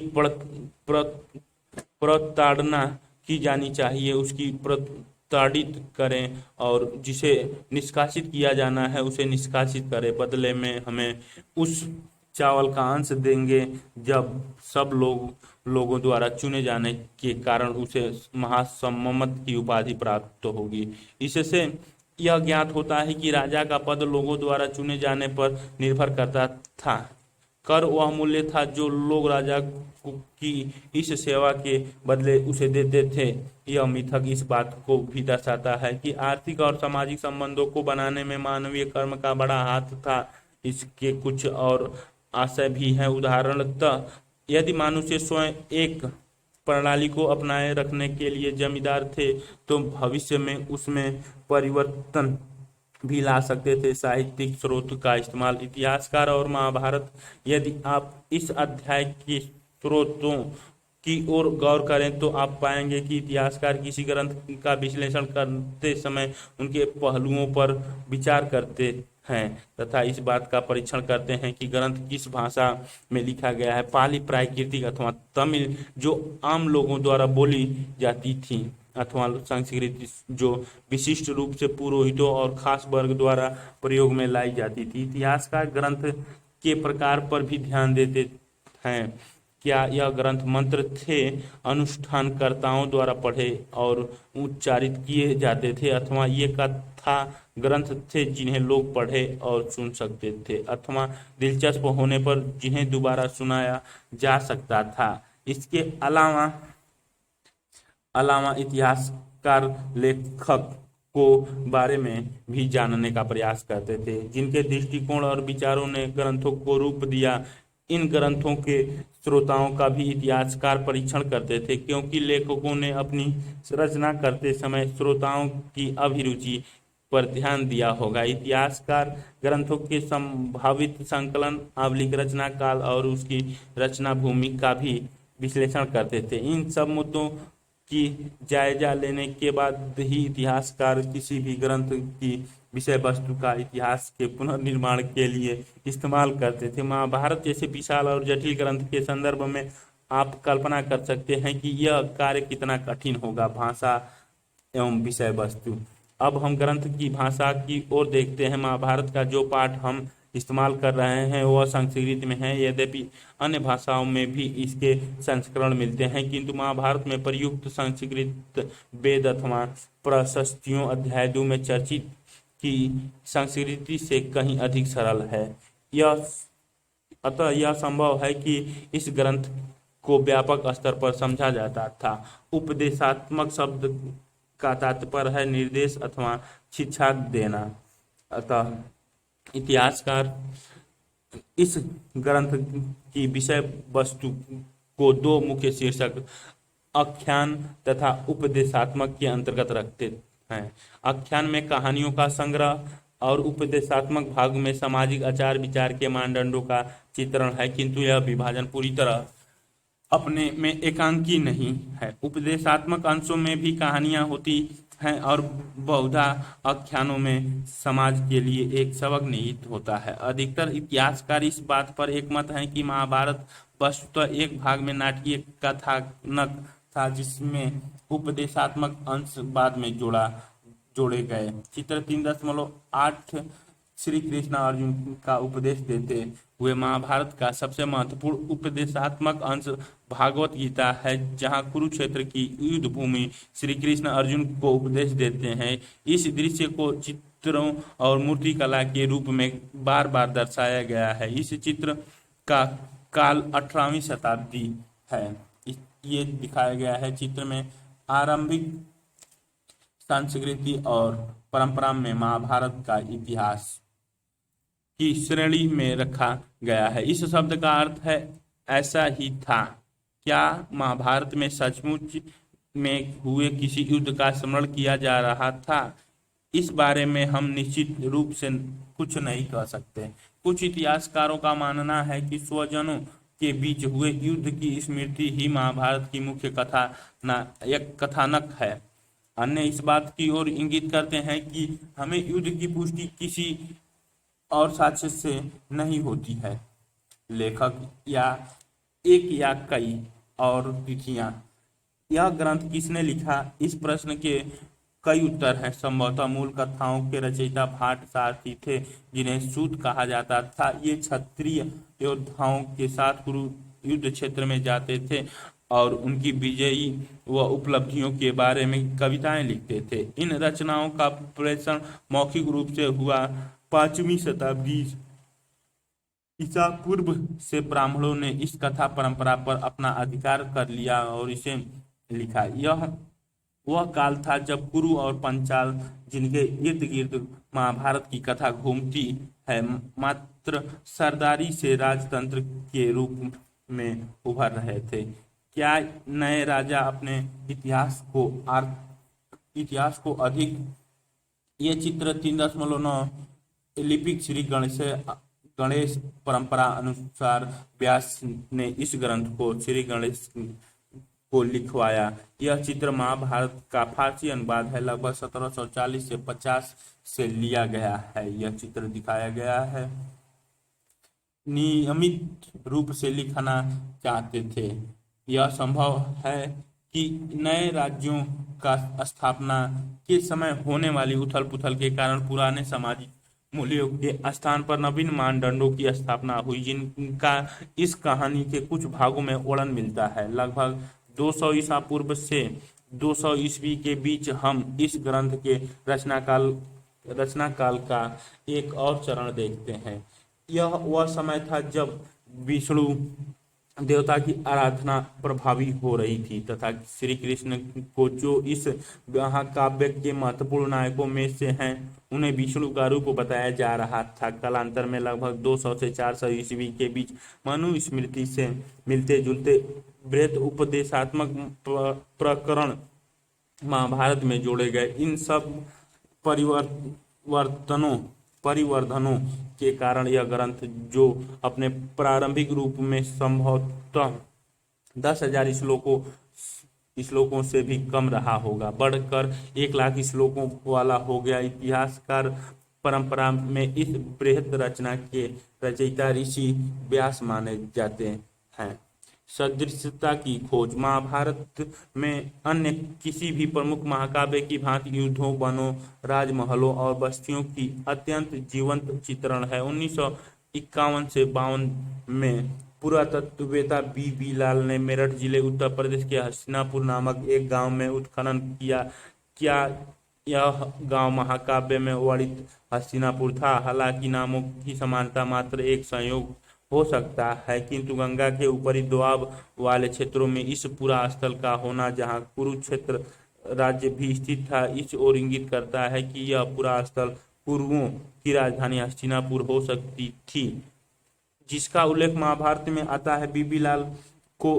प्रताड़ना की जानी चाहिए, उसकी प्रताड़ित करें और जिसे निष्कासित किया जाना है उसे निष्कासित करें। बदले में हमें उस चावल का अंश देंगे जब सब लोगों द्वारा चुने जाने के कारण उसे महासम्मत की उपाधि प्राप्त होगी। इससे यह ज्ञात होता है कि राजा का पद लोगों द्वारा चुने जाने पर निर्भर करता था। कर वह मूल्य था जो लोग राजा की इस सेवा के बदले उसे देते थे। यह मिथक इस बात को भी दर्शाता है कि आर्थिक और सामाजिक संबंधों को बनाने में मानवीय कर्म का बड़ा हाथ था। इसके कुछ और आशय भी हैं। उदाहरणतः यदि मनुष्य स्वयं एक प्रणाली को अपनाए रखने के लिए जमींदार थे तो भविष्य में उसमें परिवर्तन भी ला सकते थे। साहित्यिक स्रोत का इस्तेमाल। इतिहासकार और महाभारत। यदि आप इस अध्याय के स्रोतों की ओर गौर करें तो आप पाएंगे कि इतिहासकार किसी ग्रंथ का विश्लेषण करते समय उनके पहलुओं पर विचार करते हैं तथा इस बात का परीक्षण करते हैं कि ग्रंथ किस भाषा में लिखा गया है। पाली, प्राकृतिक अथवा तमिल जो आम लोगों द्वारा बोली जाती थी, अथवा संस्कृत जो विशिष्ट रूप से पुरोहितों और खास वर्ग द्वारा प्रयोग में लाई जाती थी। इतिहासकार ग्रंथ के प्रकार पर भी ध्यान देते हैं। क्या यह ग्रंथ मंत्र थे, अनुष्ठानकर्ताओं द्वारा पढ़े और उच्चारित किए जाते थे, अथवा ये कथा ग्रंथ थे जिन्हें लोग पढ़े और सुन सकते थे, अथवा दिलचस्प होने पर जिन्हें दोबारा सुनाया जा सकता था। इसके अलावा इतिहासकार लेखक को बारे में भी जानने का प्रयास करते थे, जिनके दृष्टिकोण और विचारों ने ग्रंथों को रूप दिया। इन ग्रंथों के श्रोताओं का भी इतिहासकार परीक्षण करते थे, क्योंकि लेखकों ने अपनी रचना करते समय श्रोताओं की अभिरुचि पर ध्यान दिया होगा। इतिहासकार ग्रंथों के संभावित संकलन, आवलिक रचना काल और उसकी रचना भूमि का भी विश्लेषण करते थे। इन सब मुद्दों की जायजा लेने के बाद ही इतिहासकार किसी भी ग्रंथ की विषय वस्तु का इतिहास के पुनर्निर्माण के लिए इस्तेमाल करते थे। महाभारत जैसे विशाल और जटिल ग्रंथ के संदर्भ में आप कल्पना कर सकते हैं कि यह कार्य कितना कठिन होगा। भाषा एवं विषय वस्तु। अब हम ग्रंथ की भाषा की ओर देखते हैं। महाभारत का जो पाठ हम इस्तेमाल कर रहे हैं वह संस्कृत में है, यद्यपि अन्य भाषाओं में भी इसके संस्करण मिलते हैं, किंतु महाभारत में प्रयुक्त संस्कृत वेद अथवा प्रशस्तियों अध्याय 2 में चर्चित की संस्कृति से कहीं अधिक सरल है। अतः यह संभव है कि इस ग्रंथ को व्यापक स्तर पर समझा जाता था। उपदेशात्मक शब्द का तात्पर्य है निर्देश अथवा शिक्षा देना। अतः इतिहासकार इस ग्रंथ की विषय वस्तु को दो मुख्य शीर्षक आख्यान तथा उपदेशात्मक के अंतर्गत रखते हैं। आख्यान में कहानियों का संग्रह और उपदेशात्मक भाग में सामाजिक आचार विचार के मानदंडों का चित्रण है, किंतु यह विभाजन पूरी तरह अपने में एकांकी नहीं है। उपदेशात्मक अंशों में भी कहानियां होती हैं और बहुधा आख्यानों में समाज के लिए एक सबक निहित होता है। अधिकतर इतिहासकार इस बात पर एकमत हैं कि महाभारत वस्तुतः एक भाग में नाटकीय कथानक था, जिसमें उपदेशात्मक अंश बाद में जोड़े गए। चित्र 3.8 श्री कृष्ण अर्जुन का उपदेश देते हुए महाभारत का सबसे महत्वपूर्ण उपदेशात्मक अंश भागवत गीता है, जहां कुरुक्षेत्र की युद्ध भूमि श्री कृष्ण अर्जुन को उपदेश देते हैं। इस दृश्य को चित्रों और मूर्तिकला के रूप में बार बार दर्शाया गया है। इस चित्र का काल 18वीं शताब्दी है। ये दिखाया गया है चित्र में। आरंभिक संस्कृति और परंपरा में महाभारत का इतिहास की श्रेणी में रखा गया है। इस शब्द का अर्थ है ऐसा ही था। क्या महाभारत में सचमुच में हुए किसी युद्ध का स्मरण किया जा रहा था? इस बारे में हम निश्चित रूप से कुछ नहीं कह सकते। कुछ इतिहासकारों का मानना है कि स्वजनों के बीच हुए युद्ध की स्मृति ही महाभारत की मुख्य कथानक है। अन्य इस बात की ओर इंगित करते हैं कि हमें युद्ध की पुष्टि किसी और साक्ष्य से नहीं होती है। लेखक या एक या कई और तिथियां। यह ग्रंथ किसने लिखा, इस प्रश्न के कई उत्तर हैं। संभवतः मूल कथाओं के रचयिता भाट सारथी थे, जिन्हें सूत कहा जाता था। ये क्षत्रिय योद्धाओं के साथ कुरु युद्ध क्षेत्र में जाते थे और उनकी विजयी व उपलब्धियों के बारे में कविताएं लिखते थे। इन रचनाओं का प्रेषण मौखिक रूप से हुआ 5वीं शताब्दी ईसा पूर्व से। ब्राह्मणों ने इस कथा परंपरा पर अपना अधिकार कर लिया और इसे लिखा। यह वह काल था जब कुरु और पंचाल, जिनके इर्द गिर्द महाभारत की कथा घूमती है, मात्र सरदारी से राजतंत्र के रूप में उभर रहे थे। क्या नए राजा अपने इतिहास को अधिक। ये चित्र 3.9 लिपिक श्री गणेश परंपरा अनुसार व्यास ने इस ग्रंथ को श्री गणेश को लिखवाया। यह चित्र महाभारत का फारसी अनुवाद है, लगभग 1740 से 50 से लिया गया है। यह चित्र दिखाया गया है। नियमित रूप से लिखना चाहते थे। यह संभव है कि नए राज्यों का स्थापना के समय होने वाली उथल पुथल के कारण पुराने सामाजिक मूल्यों के स्थान पर नवीन मानदंडों की स्थापना हुई, जिनका इस कहानी के कुछ भागों में वर्णन मिलता है। लगभग 200 ईसा पूर्व से 200 ईस्वी के बीच हम इस ग्रंथ के रचना काल का एक और चरण देखते हैं। यह वह समय था जब विष्णु देवता की आराधना प्रभावी हो रही थी तथा श्री कृष्ण को, जो इस महाकाव्य के महत्वपूर्ण नायकों में से हैं, उन्हें विष्णु का रूप बताया जा रहा था। कालांतर में लगभग 200 से 400 ईस्वी के बीच मनुस्मृति से मिलते जुलते बृहत उपदेशात्मक प्रकरण महाभारत में जोड़े गए। इन सब परिवर्धनों के कारण यह ग्रंथ, जो अपने प्रारंभिक रूप में संभवतः 10,000 श्लोकों से भी कम रहा होगा, बढ़कर 1,00,000 श्लोकों वाला हो गया। इतिहासकार परंपरा में इस बृहद रचना के रचयिता ऋषि व्यास माने जाते हैं। सदृशता की खोज। महाभारत में अन्य किसी भी प्रमुख महाकाव्य की भांति युद्धों, वनों, राजमहलों और बस्तियों की अत्यंत जीवंत चित्रण है। 1951 से 52 में पुरातत्ववेत्ता बी लाल ने मेरठ जिले उत्तर प्रदेश के हस्तिनापुर नामक एक गांव में उत्खनन किया। क्या यह गांव महाकाव्य में वर्णित हस्तिनापुर था? हालांकि नामों की समानता मात्र एक संयोग हो सकता है, किंतु गंगा के ऊपरी दोआब वाले क्षेत्रों में इस पुरा स्थल का होना, जहां कुरुक्षेत्र राज्य भी स्थित था, इस ओर इंगित करता है कि यह पुरा स्थल कुरुओं की राजधानी हस्तिनापुर हो सकती थी, जिसका उल्लेख महाभारत में आता है। बीबी लाल को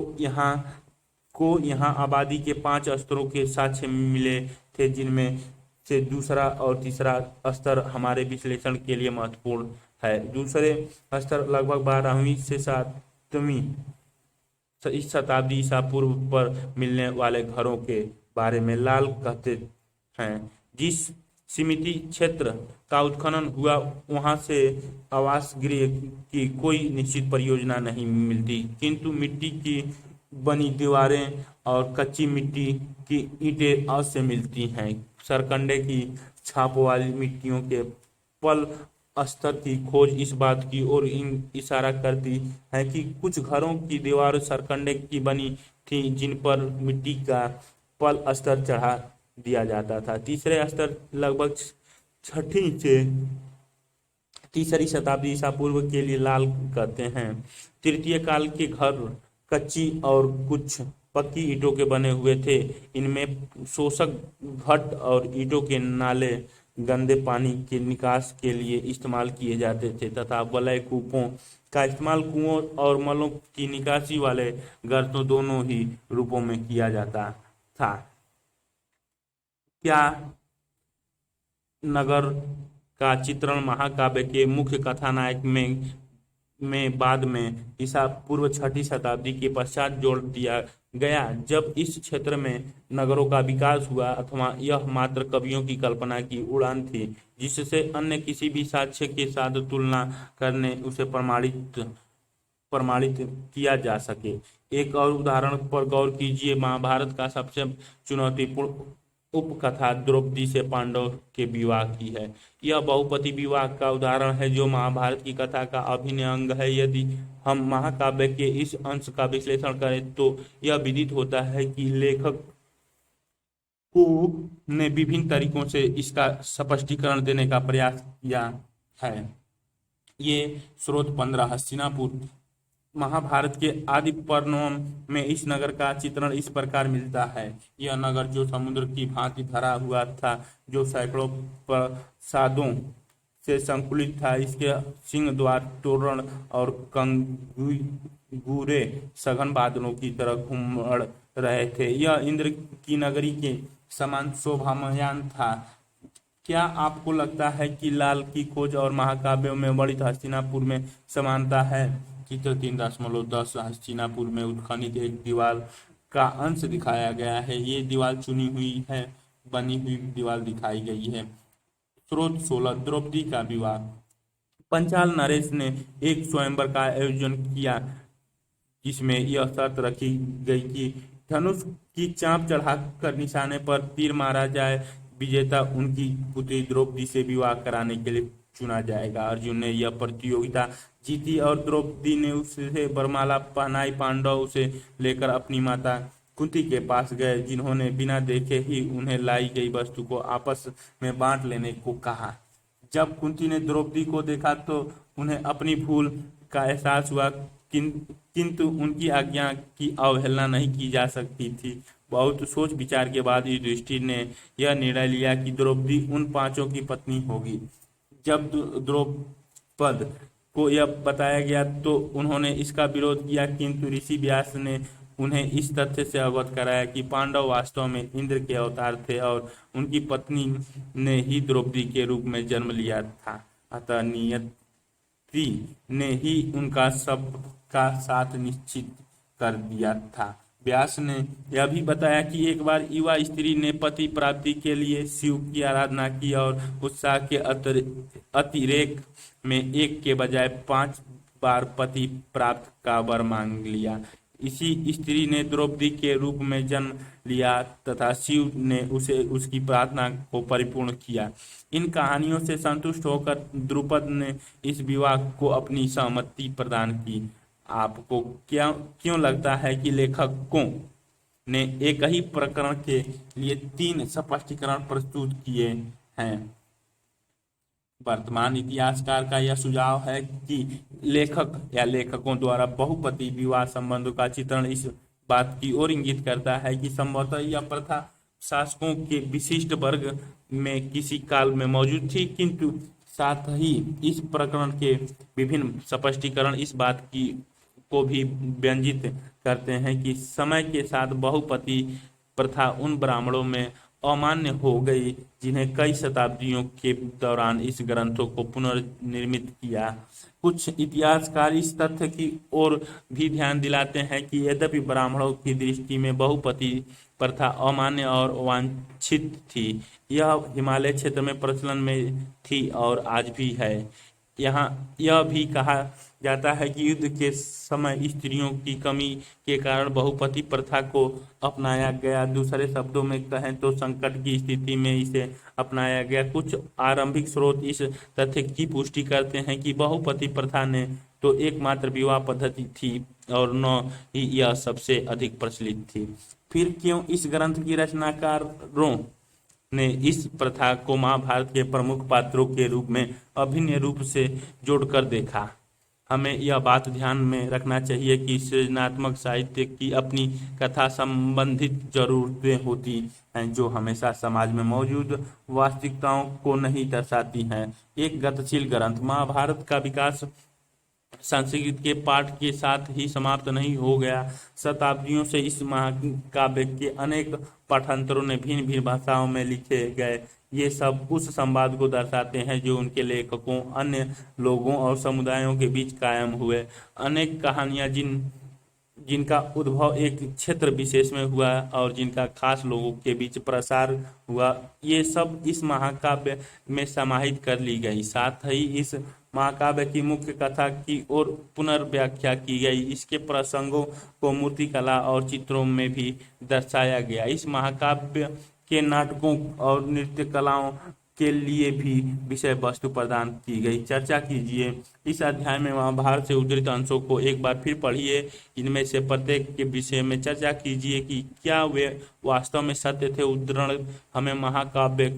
यहाँ आबादी के 5 स्तरों के साक्ष्य मिले थे, जिनमें से दूसरा और तीसरा स्तर हमारे विश्लेषण के लिए महत्वपूर्ण है। दूसरे स्तर लगभग 12वीं से 7वीं इस शताब्दी ईसा पूर्व पर मिलने वाले घरों के बारे में लाल कहते हैं। जिस सीमित क्षेत्र का उत्खनन हुआ वहां से आवास गृह की कोई निश्चित परियोजना नहीं मिलती, किंतु मिट्टी की बनी दीवारें और कच्ची मिट्टी की ईंटें अवश्य मिलती हैं। सरकंडे की छाप वाली मिट्टियों के पल स्तर की खोज इस बात की ओर इशारा करती है कि कुछ घरों की दीवार सरकंडे की बनी थी, जिन पर मिट्टी का पल स्तर चढ़ा दिया जाता था। तीसरे स्तर लगभग छठी से तीसरी शताब्दी ईसा पूर्व के लिए लाल कहते हैं। तृतीय काल के घर कच्ची और कुछ पक्की ईंटों के बने हुए थे। इनमें शोषक घट और ईंटों के नाले गंदे पानी के निकास के लिए इस्तेमाल किए जाते थे तथा वलय कूपों का इस्तेमाल कुओं और मलों की निकासी वाले गर्तों दोनों ही रूपों में किया जाता था। क्या नगर का चित्रण महाकाव्य के मुख्य कथानायक में बाद में ईसा पूर्व छठी शताब्दी के पश्चात जोड़ दिया गया, जब इस क्षेत्र में नगरों का विकास हुआ, अथवा यह मात्र कवियों की कल्पना की उड़ान थी जिससे अन्य किसी भी साक्ष्य के साथ तुलना करने उसे प्रमाणित किया जा सके। एक और उदाहरण पर गौर कीजिए। महाभारत का सबसे चुनौतीपूर्ण उपकथा द्रौपदी से पांडव के विवाह की है। यह बहुपति विवाह का उदाहरण है जो महाभारत की कथा का अभिन्न अंग है। यदि हम महाकाव्य के इस अंश का विश्लेषण करें तो यह विदित होता है कि लेखक को ने विभिन्न तरीकों से इसका स्पष्टीकरण देने का प्रयास किया है। ये स्रोत 15 हस्तिनापुर। महाभारत के आदि पर्वों में इस नगर का चित्रण इस प्रकार मिलता है। यह नगर जो समुद्र की भांति भरा हुआ था, जो सैकड़ों प्रासादों से संकुलित था, इसके सिंह द्वार, तोरण और कंगूरे सघन बादलों की तरह घूमड़ रहे थे। यह इंद्र की नगरी के समान शोभायमान था। क्या आपको लगता है कि लाल की खोज और महाकाव्यों में वर्णित हस्तिनापुर में समानता है? चित्र 3.10 हस्तिनापुर में उत्खनित एक दीवार का अंश दिखाया गया है। ये दीवार चुनी हुई है, बनी हुई दीवार दिखाई गई है। स्रोत 16 द्रौपदी का विवाह। पंचाल नरेश ने एक स्वयंवर का आयोजन किया जिसमें यह शर्त रखी गई कि धनुष की चाप चढ़ाकर निशाने पर तीर मारा जाए। विजेता उनकी पुत्री द्रौपदी से विवाह कराने के लिए चुना जाएगा। अर्जुन ने यह प्रतियोगिता जीती और द्रौपदी ने उसे वरमाला पहनाई। पांडव उसे लेकर अपनी माता कुंती के पास गए, जिन्होंने बिना देखे ही उन्हें लाई गई वस्तु को आपस में बांट लेने को कहा। जब कुंती ने द्रौपदी को देखा तो उन्हें अपनी भूल का एहसास हुआ, किंतु उनकी आज्ञा की अवहेलना नहीं की जा सकती थी। बहुत सोच विचार के बाद युधिष्ठिर ने यह निर्णय लिया कि द्रौपदी उन पांचों की पत्नी होगी। जब द्रौपद को यह बताया गया तो उन्होंने इसका विरोध किया, किंतु ऋषि व्यास ने उन्हें इस तथ्य से अवगत कराया कि पांडव वास्तव में इंद्र के अवतार थे और उनकी पत्नी ने ही द्रौपदी के रूप में जन्म लिया था। अतः नियति ने ही उनका सबका साथ निश्चित कर दिया था। व्यास ने यह भी बताया कि एक बार युवा स्त्री ने पति प्राप्ति के लिए शिव की आराधना की और उत्साह के अतिरेक में एक के बजाय 5 बार पति प्राप्त का वर मांग लिया। इसी स्त्री ने द्रौपदी के रूप में जन्म लिया तथा शिव ने उसे उसकी प्रार्थना को परिपूर्ण किया। इन कहानियों से संतुष्ट होकर द्रुपद ने इस विवाह को अपनी सहमति प्रदान की। आपको क्यों लगता है कि लेखकों ने एक ही प्रकरण के लिए 3 स्पष्टीकरण प्रस्तुत किए हैं? वर्तमान इतिहासकार का यह सुझाव है कि लेखक या लेखकों द्वारा बहुपति विवाह संबंधों का चित्रण इस बात की ओर इंगित करता है कि संभवतः यह प्रथा शासकों के विशिष्ट वर्ग में किसी काल में मौजूद थी, किंतु साथ ही इस प्रकरण के विभिन्न स्पष्टीकरण इस बात की को भी व्यंजित करते हैं कि समय के साथ बहुपति प्रथा उन ब्राह्मणों में अमान्य हो गई, जिन्हें कई शताब्दियों के दौरान इस ग्रंथों को पुनर्निर्मित किया। कुछ इतिहासकार इस तथ्य की ओर भी ध्यान दिलाते हैं कि यद्यपि ब्राह्मणों की दृष्टि में बहुपति प्रथा अमान्य और वांछित थी, यह हिमालय क्षेत्र में प्रचलन में थी और आज भी है। यहाँ यह भी कहा जाता है कि युद्ध के समय स्त्रियों की कमी के कारण बहुपति प्रथा को अपनाया गया। दूसरे शब्दों में कहें तो संकट की स्थिति में इसे अपनाया गया। कुछ आरंभिक स्रोत इस तथ्य की पुष्टि करते हैं कि बहुपति प्रथा ने तो एकमात्र विवाह पद्धति थी और न ही यह सबसे अधिक प्रचलित थी। फिर क्यों इस ग्रंथ की रचनाकारों ने इस प्रथा को महाभारत के प्रमुख पात्रों के रूप में अभिनय रूप से जोड़कर देखा? हमें यह बात ध्यान में रखना चाहिए कि सृजनात्मक साहित्य की अपनी कथा संबंधित जरूरतें होती हैं, जो हमेशा समाज में मौजूद वास्तविकताओं को नहीं दर्शाती हैं। एक गतिशील ग्रंथ महाभारत का विकास संस्कृत के पाठ के साथ ही समाप्त नहीं हो गया। शताब्दियों से इस महाकाव्य के अनेक पाठांतरों ने भिन्न भिन्न भाषाओं में लिखे गए। ये सब उस संवाद को दर्शाते हैं जो उनके लेखकों, अन्य लोगों और समुदायों के बीच कायम हुए। अनेक कहानियां जिनका उद्भव एक क्षेत्र विशेष में हुआ और जिनका खास लोगों के बीच प्रसार हुआ, ये सब इस महाकाव्य में समाहित कर ली गई। साथ ही इस महाकाव्य की मुख्य कथा की ओर पुनर्व्याख्या की गई। इसके प्रसंगों को मूर्तिकला और चित्रों में भी दर्शाया गया। इस महाकाव्य के नाटकों और नृत्य कलाओं के लिए भी विषय वस्तु प्रदान की गई। चर्चा कीजिए। इस अध्याय में महाभारत से उद्धृत अंशों को एक बार फिर पढ़िए। इनमें से प्रत्येक के विषय में चर्चा कीजिए कि क्या वे वास्तव में सत्य थे। उद्धरण हमें महाकाव्य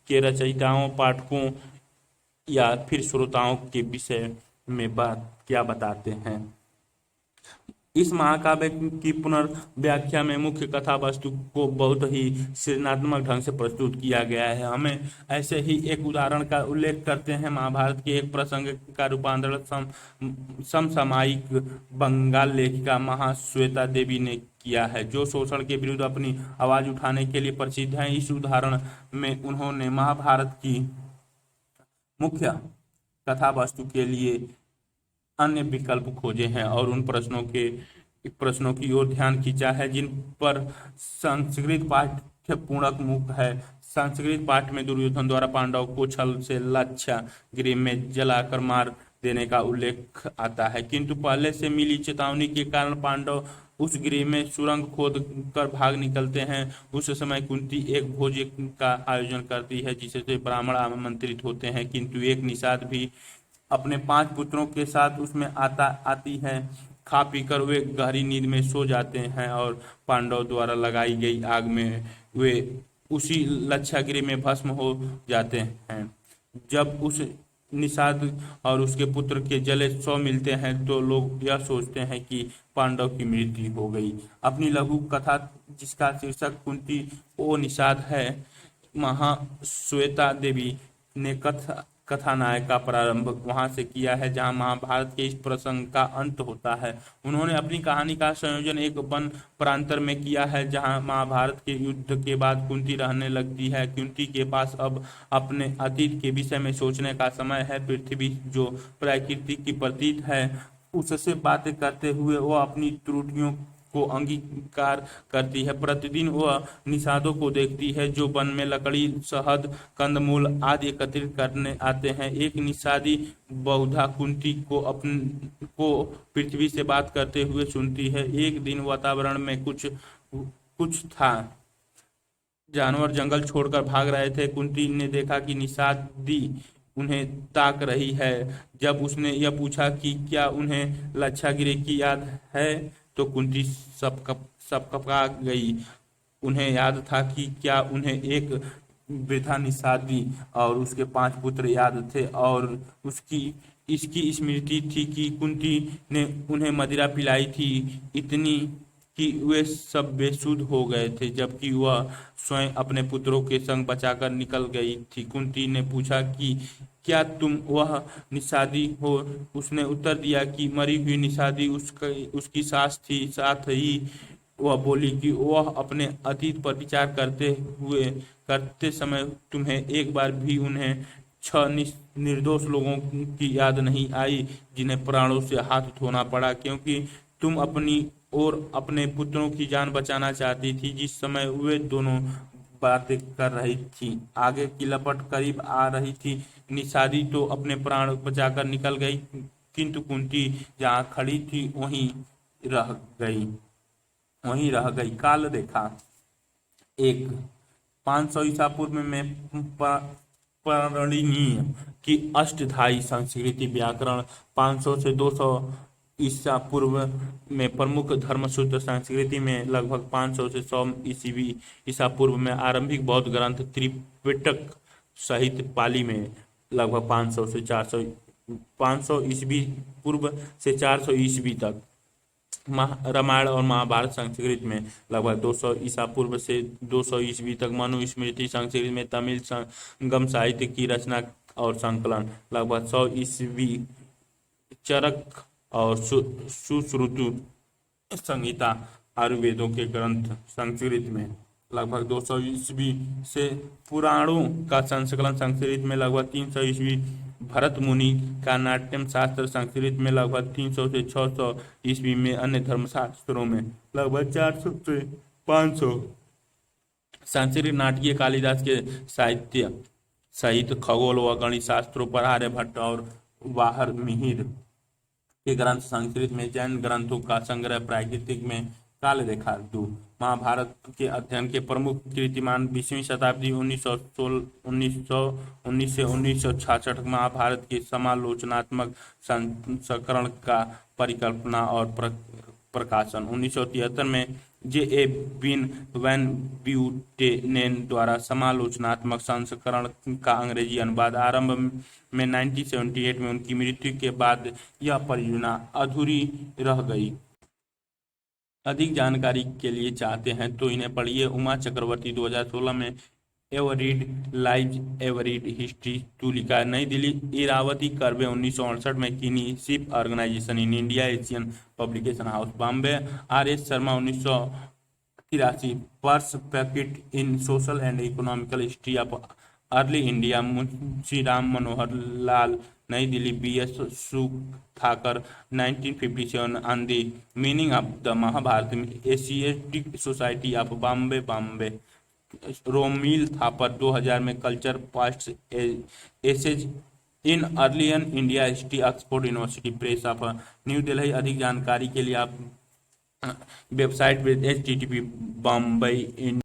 के रचयिताओं, पाठकों या फिर श्रोताओं के विषय में क्या बताते हैं। इस महाकाव्य की पुनर्व्याख्या में मुख्य कथा वस्तु को बहुत ही सृजनात्मक ढंग से प्रस्तुत किया गया है। हमें ऐसे ही एक उदाहरण का उल्लेख करते हैं। महाभारत के एक प्रसंग का रूपांतरण समसामयिक बंगाल लेखिका महाश्वेता देवी ने किया है, जो शोषण के विरुद्ध अपनी आवाज उठाने के लिए प्रसिद्ध है। इस उदाहरण में उन्होंने महाभारत की मुख्य कथा वस्तु के लिए अन्य विकल्प खोजे हैं और उन प्रश्नों की ओर ध्यान खींचा है जिन पर संस्कृत पाठ्य पूर्णक मुख है। संस्कृत पाठ में दुर्योधन द्वारा पांडव को छल से लाक्षागृह में जलाकर मार देने का उल्लेख आता है, किंतु पहले से मिली चेतावनी के कारण पांडव उस गृह में सुरंग खोद कर भाग निकलते हैं। उस समय कुंती एक भोज का आयोजन करती है जिससे ब्राह्मण आमंत्रित होते हैं, किंतु एक निषाद भी अपने 5 पुत्रों के साथ उसमें आती है। खा पीकर वे गहरी नींद में सो जाते हैं और पांडव द्वारा लगाई गई आग में वे उसी लाक्षागृह में भस्म हो जाते हैं। जब उस निषाद और उसके पुत्र के जले 100 मिलते हैं तो लोग यह सोचते हैं कि पांडव की मृत्यु हो गई। अपनी लघु कथा जिसका शीर्षक कुंती ओ निषाद है, महाश्वेता देवी ने कथानायक का प्रारंभ वहां से किया है जहां महाभारत के इस प्रसंग का अंत होता है। उन्होंने अपनी कहानी का संयोजन एक वन प्रांतर में किया है जहां महाभारत के युद्ध के बाद कुंती रहने लगती है। कुंती के पास अब अपने अतीत के विषय में सोचने का समय है। पृथ्वी जो प्रकृति की प्रतीक है उससे बातें करते हुए वह अपनी त्रुटियों को अंगीकार करती है। प्रतिदिन वह निषादों को देखती है जो वन में लकड़ी, शहद, कंदमूल आदि एकत्रित करने आते हैं। एक निषादी बहुधा कुंती को पृथ्वी से बात करते हुए सुनती है। एक दिन वातावरण में कुछ था। जानवर जंगल छोड़कर भाग रहे थे। कुंती ने देखा कि निषादी उन्हें ताक रही है। जब उसने यह पूछा कि क्या उन्हें लाक्षागृह की याद है तो कुंती सबकपा गई। उन्हें याद था कि क्या उन्हें एक वृद्धा निषादी और उसके 5 पुत्र याद थे और इसकी स्मृति थी कि कुंती ने उन्हें मदिरा पिलाई थी, इतनी कि वे सब बेसुध हो गए थे, जबकि वह स्वयं अपने पुत्रों के संग बचाकर निकल गई थी। कुंती ने पूछा कि क्या तुम वह निषादी हो? उसने उत्तर दिया कि मरी हुई निषादी उसकी सास थी। साथ ही वह बोली कि वह अपने अतीत पर विचार करते समय तुम्हें एक बार भी उन्हें छह निर्दोष लोगों की याद नहीं आई जिन्हें प्राणों से हाथ धोना पड़ा, क्योंकि तुम अपनी और अपने पुत्रों की जान बचाना चाहती थी। जिस समय वे दोनों बातें कर रही थी, आगे की लपट करीब आ रही थी। निषादी तो अपने प्राण बचाकर निकल गई, किंतु कुंती जहाँ खड़ी थी रह गई वहीं रह गई। काल रेखा एक 500 ईसा पूर्व में पाणिनीय की अष्टधाई संस्कृति व्याकरण, 500 से 200 ईसा पूर्व में प्रमुख धर्मसूत्र संस्कृति में, लगभग 500 से 100 ईसा पूर्व में आरंभिक बौद्ध ग्रंथ त्रिपिटक सहित पाली में, लगभग 500 से 400 500 ईस्वी पूर्व से 400 ईस्वी तक रामायण और महाभारत संस्कृत में, लगभग 200 ईसा पूर्व से 200 ईस्वी तक मनुस्मृति संस्कृत में, तमिल संगम साहित्य की रचना और संकलन, लगभग 100 ईस्वी चरक और सुश्रुतु संहिता आयुर्वेदों के ग्रंथ संस्कृत में, लगभग 200 ईस्वी से पुराणों का संकलन संस्कृत में, लगभग 300 ईस्वी भरत मुनि का नाट्यम शास्त्र संस्कृत में, लगभग 300 से 600 ईस्वी में अन्य धर्मशास्त्रों में, लगभग 400 से 500 संस्कृत नाटकीय कालिदास के साहित्य सहित खगोल व गणित शास्त्रों पर आर्यभट्ट और वाहर मिहिर के ग्रंथ संस्कृत में, जैन ग्रंथों का संग्रह प्राकृतिक में, काल रेखा 2 महाभारत के अध्ययन के प्रमुख कीर्तिमान 20वीं शताब्दी 1919 से 1966 महाभारत के समालोचनात्मक संस्करण का परिकल्पना और प्रकाशन, 1973 में जे बिन वैन ब्यूटेनेन द्वारा समालोचनात्मक संस्करण का अंग्रेजी अनुवाद, आरंभ में 1978 में उनकी मृत्यु के बाद यह परियोजना अधूरी रह गई। अधिक जानकारी के लिए चाहते हैं तो इन्हें पढ़िए। उमा चक्रवर्ती 2016 में everyday live everyday history to लिखा है। नई दिल्ली इरावती कर्वे 1968 में kinship organisation in India Asian publication house Bombay. RS. Sharma 1983 perspective in social and economical history of early India Munshi Ram Manohar Lal Nai Delhi. BS. Sudhakar 1957 on the meaning of the Mahabharata Asiatic Society of Bombay Bombay. Romila Thapar 2000 में culture past essays in early India history Oxford university press of new Delhi. अधिक जानकारी के लिए आप website पे http bombay